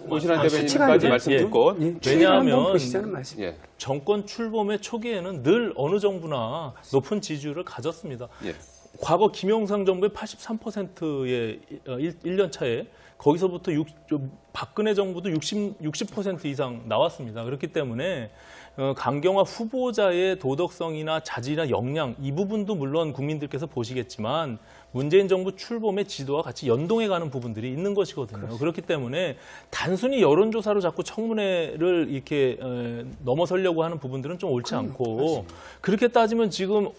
오신환 수치가 대변인까지 이제- 말씀 예. 듣고 왜냐하면 보시자는 말씀. 예. 정권 출범의 초기에는 늘 어느 정부나 높은 지지율을 가졌습니다. 예. 과거 김영삼 정부의 83%의 1년 차에 거기서부터 박근혜 정부도 60% 이상 나왔습니다. 그렇기 때문에 강경화 후보자의 도덕성이나 자질이나 역량 이 부분도 물론 국민들께서 보시겠지만 문재인 정부 출범의 지도와 같이 연동해가는 부분들이 있는 것이거든요. 그렇습니다. 그렇기 때문에 단순히 여론조사로 자꾸 청문회를 이렇게 넘어서려고 하는 부분들은 좀 옳지 않고 그렇게 따지면 지금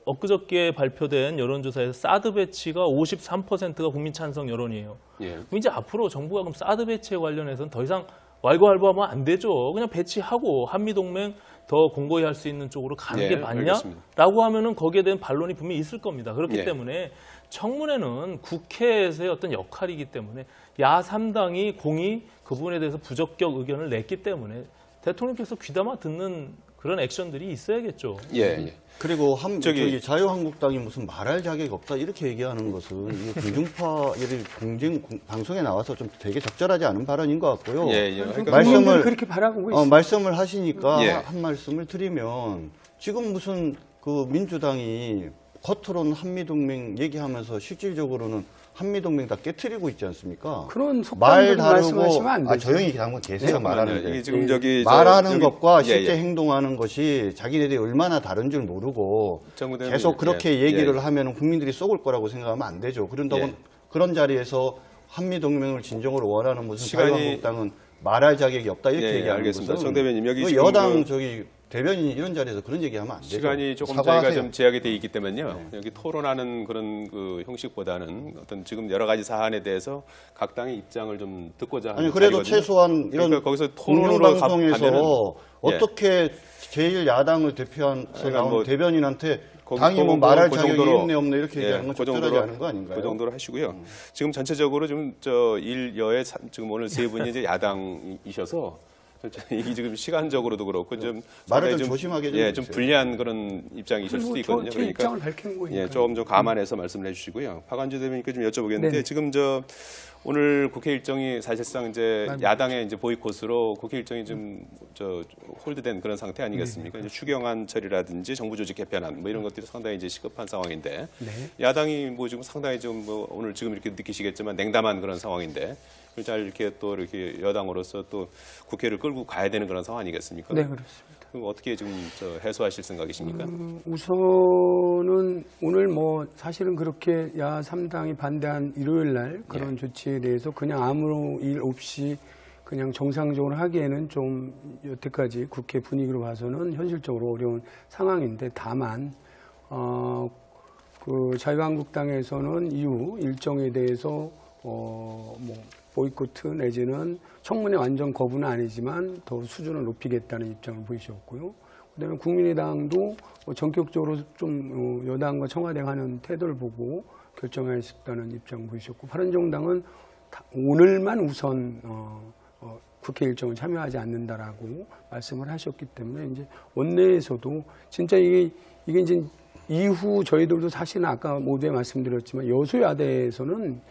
엊그저께 발표된 여론조사에서 사드 배치가 53%가 국민 찬성 여론이에요. 예. 그럼 이제 앞으로 정부가 그럼 사드 배치에 관련해서는 더 이상 왈가왈부하면 안 되죠. 그냥 배치하고 한미동맹 더 공고히 할 수 있는 쪽으로 가는 예, 게 맞냐? 알겠습니다. 라고 하면은 거기에 대한 반론이 분명히 있을 겁니다. 그렇기 예. 때문에 청문회는 국회에서의 어떤 역할이기 때문에 야3당이 공히 그 부분에 대해서 부적격 의견을 냈기 때문에 대통령께서 귀담아 듣는 그런 액션들이 있어야겠죠. 예. 예. 그리고 저기- 자유한국당이 무슨 말할 자격이 없다 이렇게 얘기하는 것은 이 공중파 방송에 나와서 좀 되게 적절하지 않은 발언인 것 같고요. 예. 예. 그러니까 국민들 그렇게 바라보고 있습니다. 말씀을 하시니까 예. 한 말씀을 드리면 지금 무슨 그 민주당이 겉으로는 한미동맹 얘기하면서 실질적으로는 한미동맹 다 깨트리고 있지 않습니까? 그런 말 속담들 다르고 말씀하시면 안 되죠. 조용히 한번 계세요 잠깐만요. 말하는데. 이게 지금 저기 말하는 여기- 것과 예, 실제 예. 행동하는 것이 자기네들이 얼마나 다른 줄 모르고 정부 대변인, 계속 그렇게 예, 얘기를 예. 하면 국민들이 쏘을 거라고 생각하면 안 되죠. 그런다고 예. 그런 자리에서 한미동맹을 진정으로 원하는 무슨 시간이- 자유한국당은 말할 자격이 없다 이렇게 예, 얘기하는 알겠습니다. 것은 정 대변인, 여기 그 지금 여당 그- 저기 대변인이 이런 자리에서 그런 얘기하면 안 되죠. 시간이 조금 사과하세요. 저희가 좀 제약이 돼 있기 때문에요. 여기 토론하는 그런 그 형식보다는 어떤 지금 여러 가지 사안에 대해서 각 당의 입장을 좀 듣고자 하는 아니 그래도 자리거든요. 최소한 이런 그러니까 거기서 토론으로 공영방송에서 가면은 어떻게 제일 야당을 대표해서 그러니까 나온 뭐 대변인한테 거기- 당이 뭐 그 말할 그 자격이 정도로- 있네 없네 이렇게 얘기하는 건 그 적절하지 정도로 않은 거 아닌가요? 그 정도로 하시고요. 지금 전체적으로 지금 저 일여에 지금 오늘 세 분이 이제 야당이셔서 이게 지금 시간적으로도 그렇고 좀 말을 상당히 좀 조심하게 좀 예, 좀 해주세요. 불리한 그런 입장이실 수도 있거든요. 제 입장을 밝힌 거니까. 예, 조금 좀 감안해서 말씀을 해주시고요. 박완주 대변인께 좀 여쭤보겠는데 네. 지금 저 오늘 국회 일정이 사실상 이제 맞습니다. 야당의 이제 보이콧으로 국회 일정이 좀 홀드된 그런 상태 아니겠습니까? 이제 추경안 처리라든지 정부 조직 개편안 뭐 이런 것들이 상당히 이제 시급한 상황인데 네. 야당이 뭐 지금 상당히 좀 뭐 오늘 지금 이렇게 느끼시겠지만 냉담한 그런 상황인데 잘 이렇게 또 이렇게 여당으로서 또 국회를 끌고 가야 되는 그런 상황 아니겠습니까? 네, 그렇습니다. 그럼 어떻게 지금 해소하실 생각이십니까? 우선은 오늘 뭐 사실은 그렇게 야 3당이 반대한 일요일 날 그런 조치에 대해서 그냥 아무 일 없이 그냥 정상적으로 하기에는 좀 여태까지 국회 분위기로 봐서는 현실적으로 어려운 상황인데 다만 그 자유한국당에서는 이후 일정에 대해서 뭐 보이콧 내지는 청문회 완전 거부는 아니지만 더 수준을 높이겠다는 입장을 보이셨고요. 그다음에 국민의당도 전격적으로 좀 여당과 청와대가 하는 태도를 보고 결정하겠다는 입장을 보이셨고, 바른정당은 오늘만 우선 국회 일정을 참여하지 않는다라고 말씀을 하셨기 때문에 이제 원내에서도 진짜 이게 이제 이후 저희들도 사실은 아까 모두에 말씀드렸지만 여소야대에서는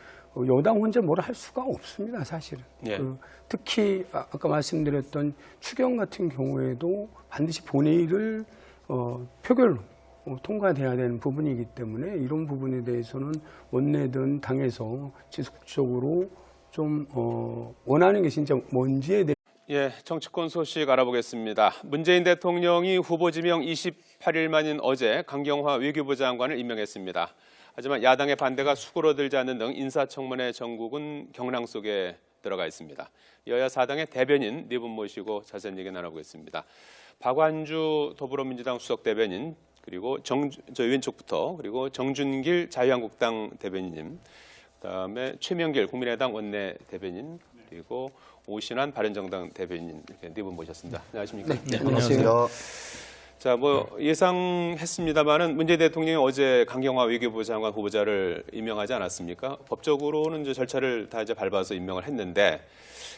여당 혼자 뭘 할 수가 없습니다, 사실은. 예. 특히 아까 말씀드렸던 추경 같은 경우에도 반드시 본회의를 표결로 통과돼야 되는 부분이기 때문에 이런 부분에 대해서는 원내든 당에서 지속적으로 좀 원하는 게 진짜 뭔지에 대해 예, 정치권 소식 알아보겠습니다. 문재인 대통령이 후보 지명 28일 만인 어제 강경화 외교부 장관을 임명했습니다. 하지만 야당의 반대가 수그러들지 않는 등 인사청문회 전국은 경랑 속에 들어가 있습니다. 여야 4당의 대변인 4분 모시고 자세한 얘기 나눠보겠습니다. 박완주 더불어민주당 수석 대변인, 그리고 저 왼쪽부터 그리고 정준길 자유한국당 대변인님, 그다음에 최명길 국민의당 원내 대변인, 그리고 오신환 바른정당 대변인 이렇게 4분 모셨습니다. 안녕하십니까? 네, 안녕하세요. 자, 뭐 예상했습니다만은 문재인 대통령이 어제 강경화 외교부 장관 후보자를 임명하지 않았습니까? 법적으로는 이제 절차를 다 이제 밟아서 임명을 했는데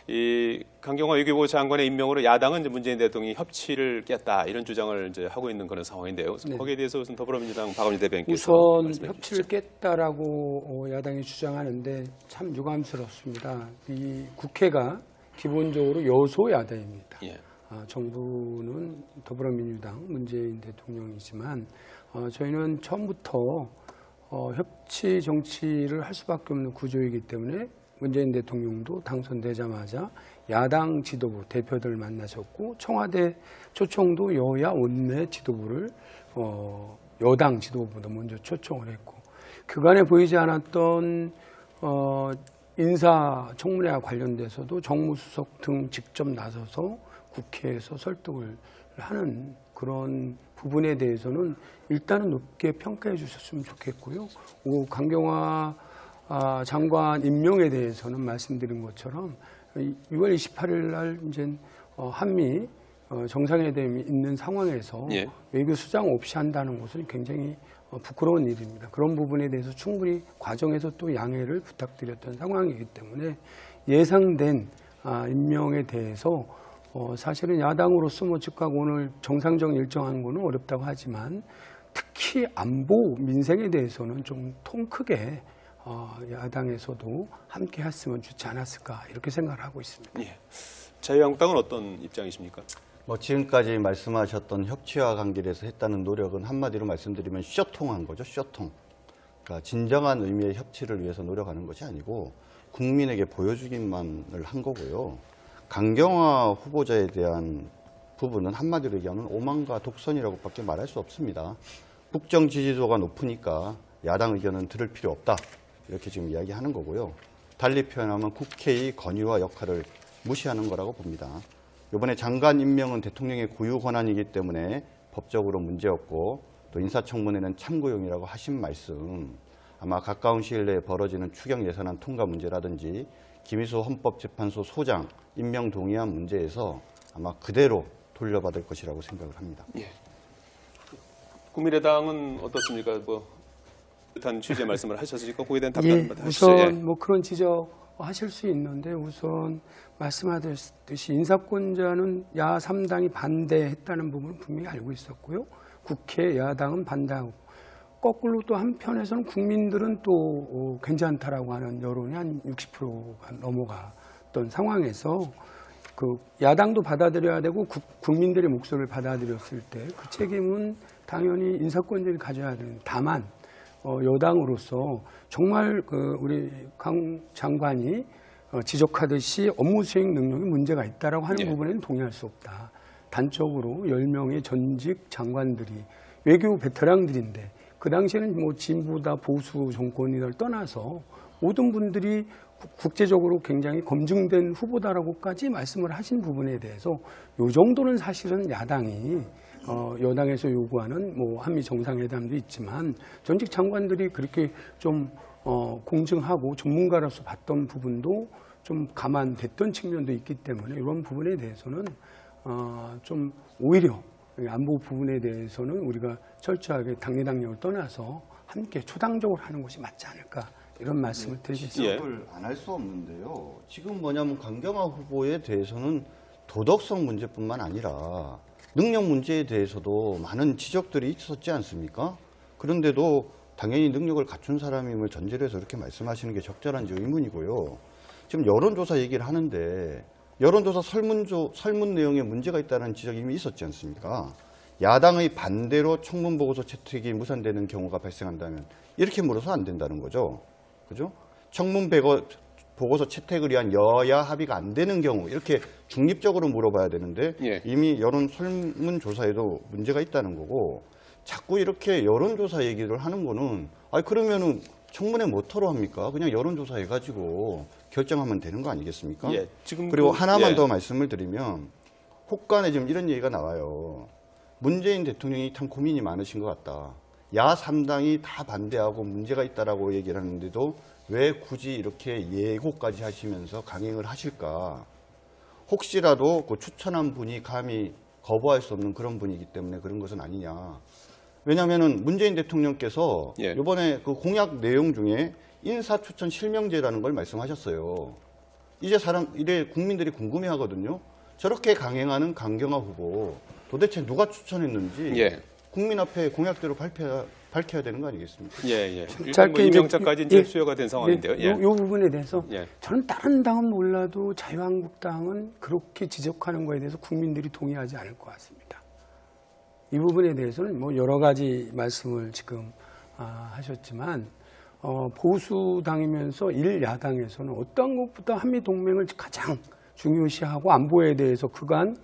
이 강경화 외교부 장관의 임명으로 야당은 이제 문재인 대통령이 협치를 깼다 이런 주장을 이제 하고 있는 그런 상황인데요. 네. 거기에 대해서 우선 더불어민주당 박원주 대변인께서 우선 말씀해 협치를 깼다라고 야당이 주장하는데 참 유감스럽습니다. 이 국회가 기본적으로 여소야대입니다. 예. 정부는 더불어민주당 문재인 대통령이지만 저희는 처음부터 협치 정치를 할 수밖에 없는 구조이기 때문에 문재인 대통령도 당선되자마자 야당 지도부 대표들을 만나셨고 청와대 초청도 여야 원내 지도부를 여당 지도부보다 먼저 초청을 했고 그간에 보이지 않았던 인사청문회와 관련돼서도 정무수석 등 직접 나서서 국회에서 설득을 하는 그런 부분에 대해서는 일단은 높게 평가해 주셨으면 좋겠고요. 강경화 장관 임명에 대해서는 말씀드린 것처럼 6월 28일 날 이제 한미 정상회담이 있는 상황에서 예. 외교 수장 없이 한다는 것은 굉장히 부끄러운 일입니다. 그런 부분에 대해서 충분히 과정에서 또 양해를 부탁드렸던 상황이기 때문에 예상된 임명에 대해서 사실은 야당으로서 뭐 즉각 오늘 정상적인 일정하는 거는 어렵다고 하지만 특히 안보 민생에 대해서는 좀 통 크게 야당에서도 함께 했으면 좋지 않았을까 이렇게 생각을 하고 있습니다. 예. 자유한국당은 어떤 입장이십니까? 뭐 지금까지 말씀하셨던 협치와 관계에서 했다는 노력은 한마디로 말씀드리면 쇼통한 거죠, 쇼통. 그러니까 진정한 의미의 협치를 위해서 노력하는 것이 아니고 국민에게 보여주기만을 한 거고요. 강경화 후보자에 대한 부분은 한마디로 얘기하면 오만과 독선이라고밖에 말할 수 없습니다. 국정 지지도가 높으니까 야당 의견은 들을 필요 없다. 이렇게 지금 이야기하는 거고요. 달리 표현하면 국회의 건의와 역할을 무시하는 거라고 봅니다. 이번에 장관 임명은 대통령의 고유 권한이기 때문에 법적으로 문제없고 또 인사청문회는 참고용이라고 하신 말씀 아마 가까운 시일 내에 벌어지는 추경 예산안 통과 문제라든지 김희수 헌법재판소 소장 임명 동의안 문제에서 아마 그대로 돌려받을 것이라고 생각을 합니다. 예. 국민의당은 어떻습니까? 뭐 비슷한 취지의 말씀을 하셨으니까 거기에 대한 답변 하시죠. 우선 뭐 그런 지적하실 수 있는데 우선 말씀하셨듯이 인사권자는 야 3당이 반대했다는 부분은 분명히 알고 있었고요. 국회 야당은 반대하고 거꾸로 또 한편에서는 국민들은 또 괜찮다라고 하는 여론이 한 60%가 넘어갔던 상황에서 그 야당도 받아들여야 되고 국민들의 목소리를 받아들였을 때 그 책임은 당연히 인사권자가 가져야 되는. 다만 여당으로서 정말 그 우리 강 장관이 지적하듯이 업무 수행 능력에 문제가 있다라고 하는 예. 부분에는 동의할 수 없다. 단적으로 10명의 전직 장관들이 외교 베테랑들인데 그 당시에는 뭐 진보다 보수 정권을 떠나서 모든 분들이 국제적으로 굉장히 검증된 후보다라고까지 말씀을 하신 부분에 대해서 이 정도는 사실은 야당이 여당에서 요구하는 뭐 한미 정상회담도 있지만 전직 장관들이 그렇게 좀 공정하고 전문가로서 봤던 부분도 좀 감안됐던 측면도 있기 때문에 이런 부분에 대해서는 좀 오히려 안보 부분에 대해서는 우리가 철저하게 당리당략을 떠나서 함께 초당적으로 하는 것이 맞지 않을까 이런 말씀을 드리겠습니다. 예. 지적을 안 할 수 없는데요. 지금 뭐냐면 강경화 후보에 대해서는 도덕성 문제뿐만 아니라 능력 문제에 대해서도 많은 지적들이 있었지 않습니까? 그런데도 당연히 능력을 갖춘 사람임을 전제로 해서 이렇게 말씀하시는 게 적절한지 의문이고요. 지금 여론조사 얘기를 하는데 여론조사 설문 내용에 문제가 있다는 지적이 이미 있었지 않습니까? 야당의 반대로 청문보고서 채택이 무산되는 경우가 발생한다면 이렇게 물어서 안 된다는 거죠. 그죠? 청문보고서 채택을 위한 여야 합의가 안 되는 경우 이렇게 중립적으로 물어봐야 되는데 예. 이미 여론 설문조사에도 문제가 있다는 거고 자꾸 이렇게 여론조사 얘기를 하는 거는 그러면은 청문회 뭐터로 합니까? 그냥 여론조사 해가지고 결정하면 되는 거 아니겠습니까? 예. 지금 그리고 하나만 예. 더 말씀을 드리면 혹간에 지금 이런 얘기가 나와요. 문재인 대통령이 참 고민이 많으신 것 같다. 야 3당이 다 반대하고 문제가 있다라고 얘기를 하는데도 왜 굳이 이렇게 예고까지 하시면서 강행을 하실까? 혹시라도 그 추천한 분이 감히 거부할 수 없는 그런 분이기 때문에 그런 것은 아니냐. 왜냐하면은 문재인 대통령께서 예. 이번에 그 공약 내용 중에 인사추천 실명제라는 걸 말씀하셨어요. 이래 국민들이 궁금해하거든요. 저렇게 강행하는 강경화 후보 도대체 누가 추천했는지 예. 국민 앞에 공약대로 밝혀야 되는 거 아니겠습니까? 예. 일단 짧게 뭐 임명장까지 이제 수요가 된 상황인데요. 예. 이 부분에 대해서 예. 저는 다른 당은 몰라도 자유한국당은 그렇게 지적하는 거에 대해서 국민들이 동의하지 않을 것 같습니다. 이 부분에 대해서는 뭐 여러 가지 말씀을 지금 하셨지만 보수당이면서 일야당에서는 어떤 것보다 한미동맹을 가장 중요시하고 안보에 대해서 그간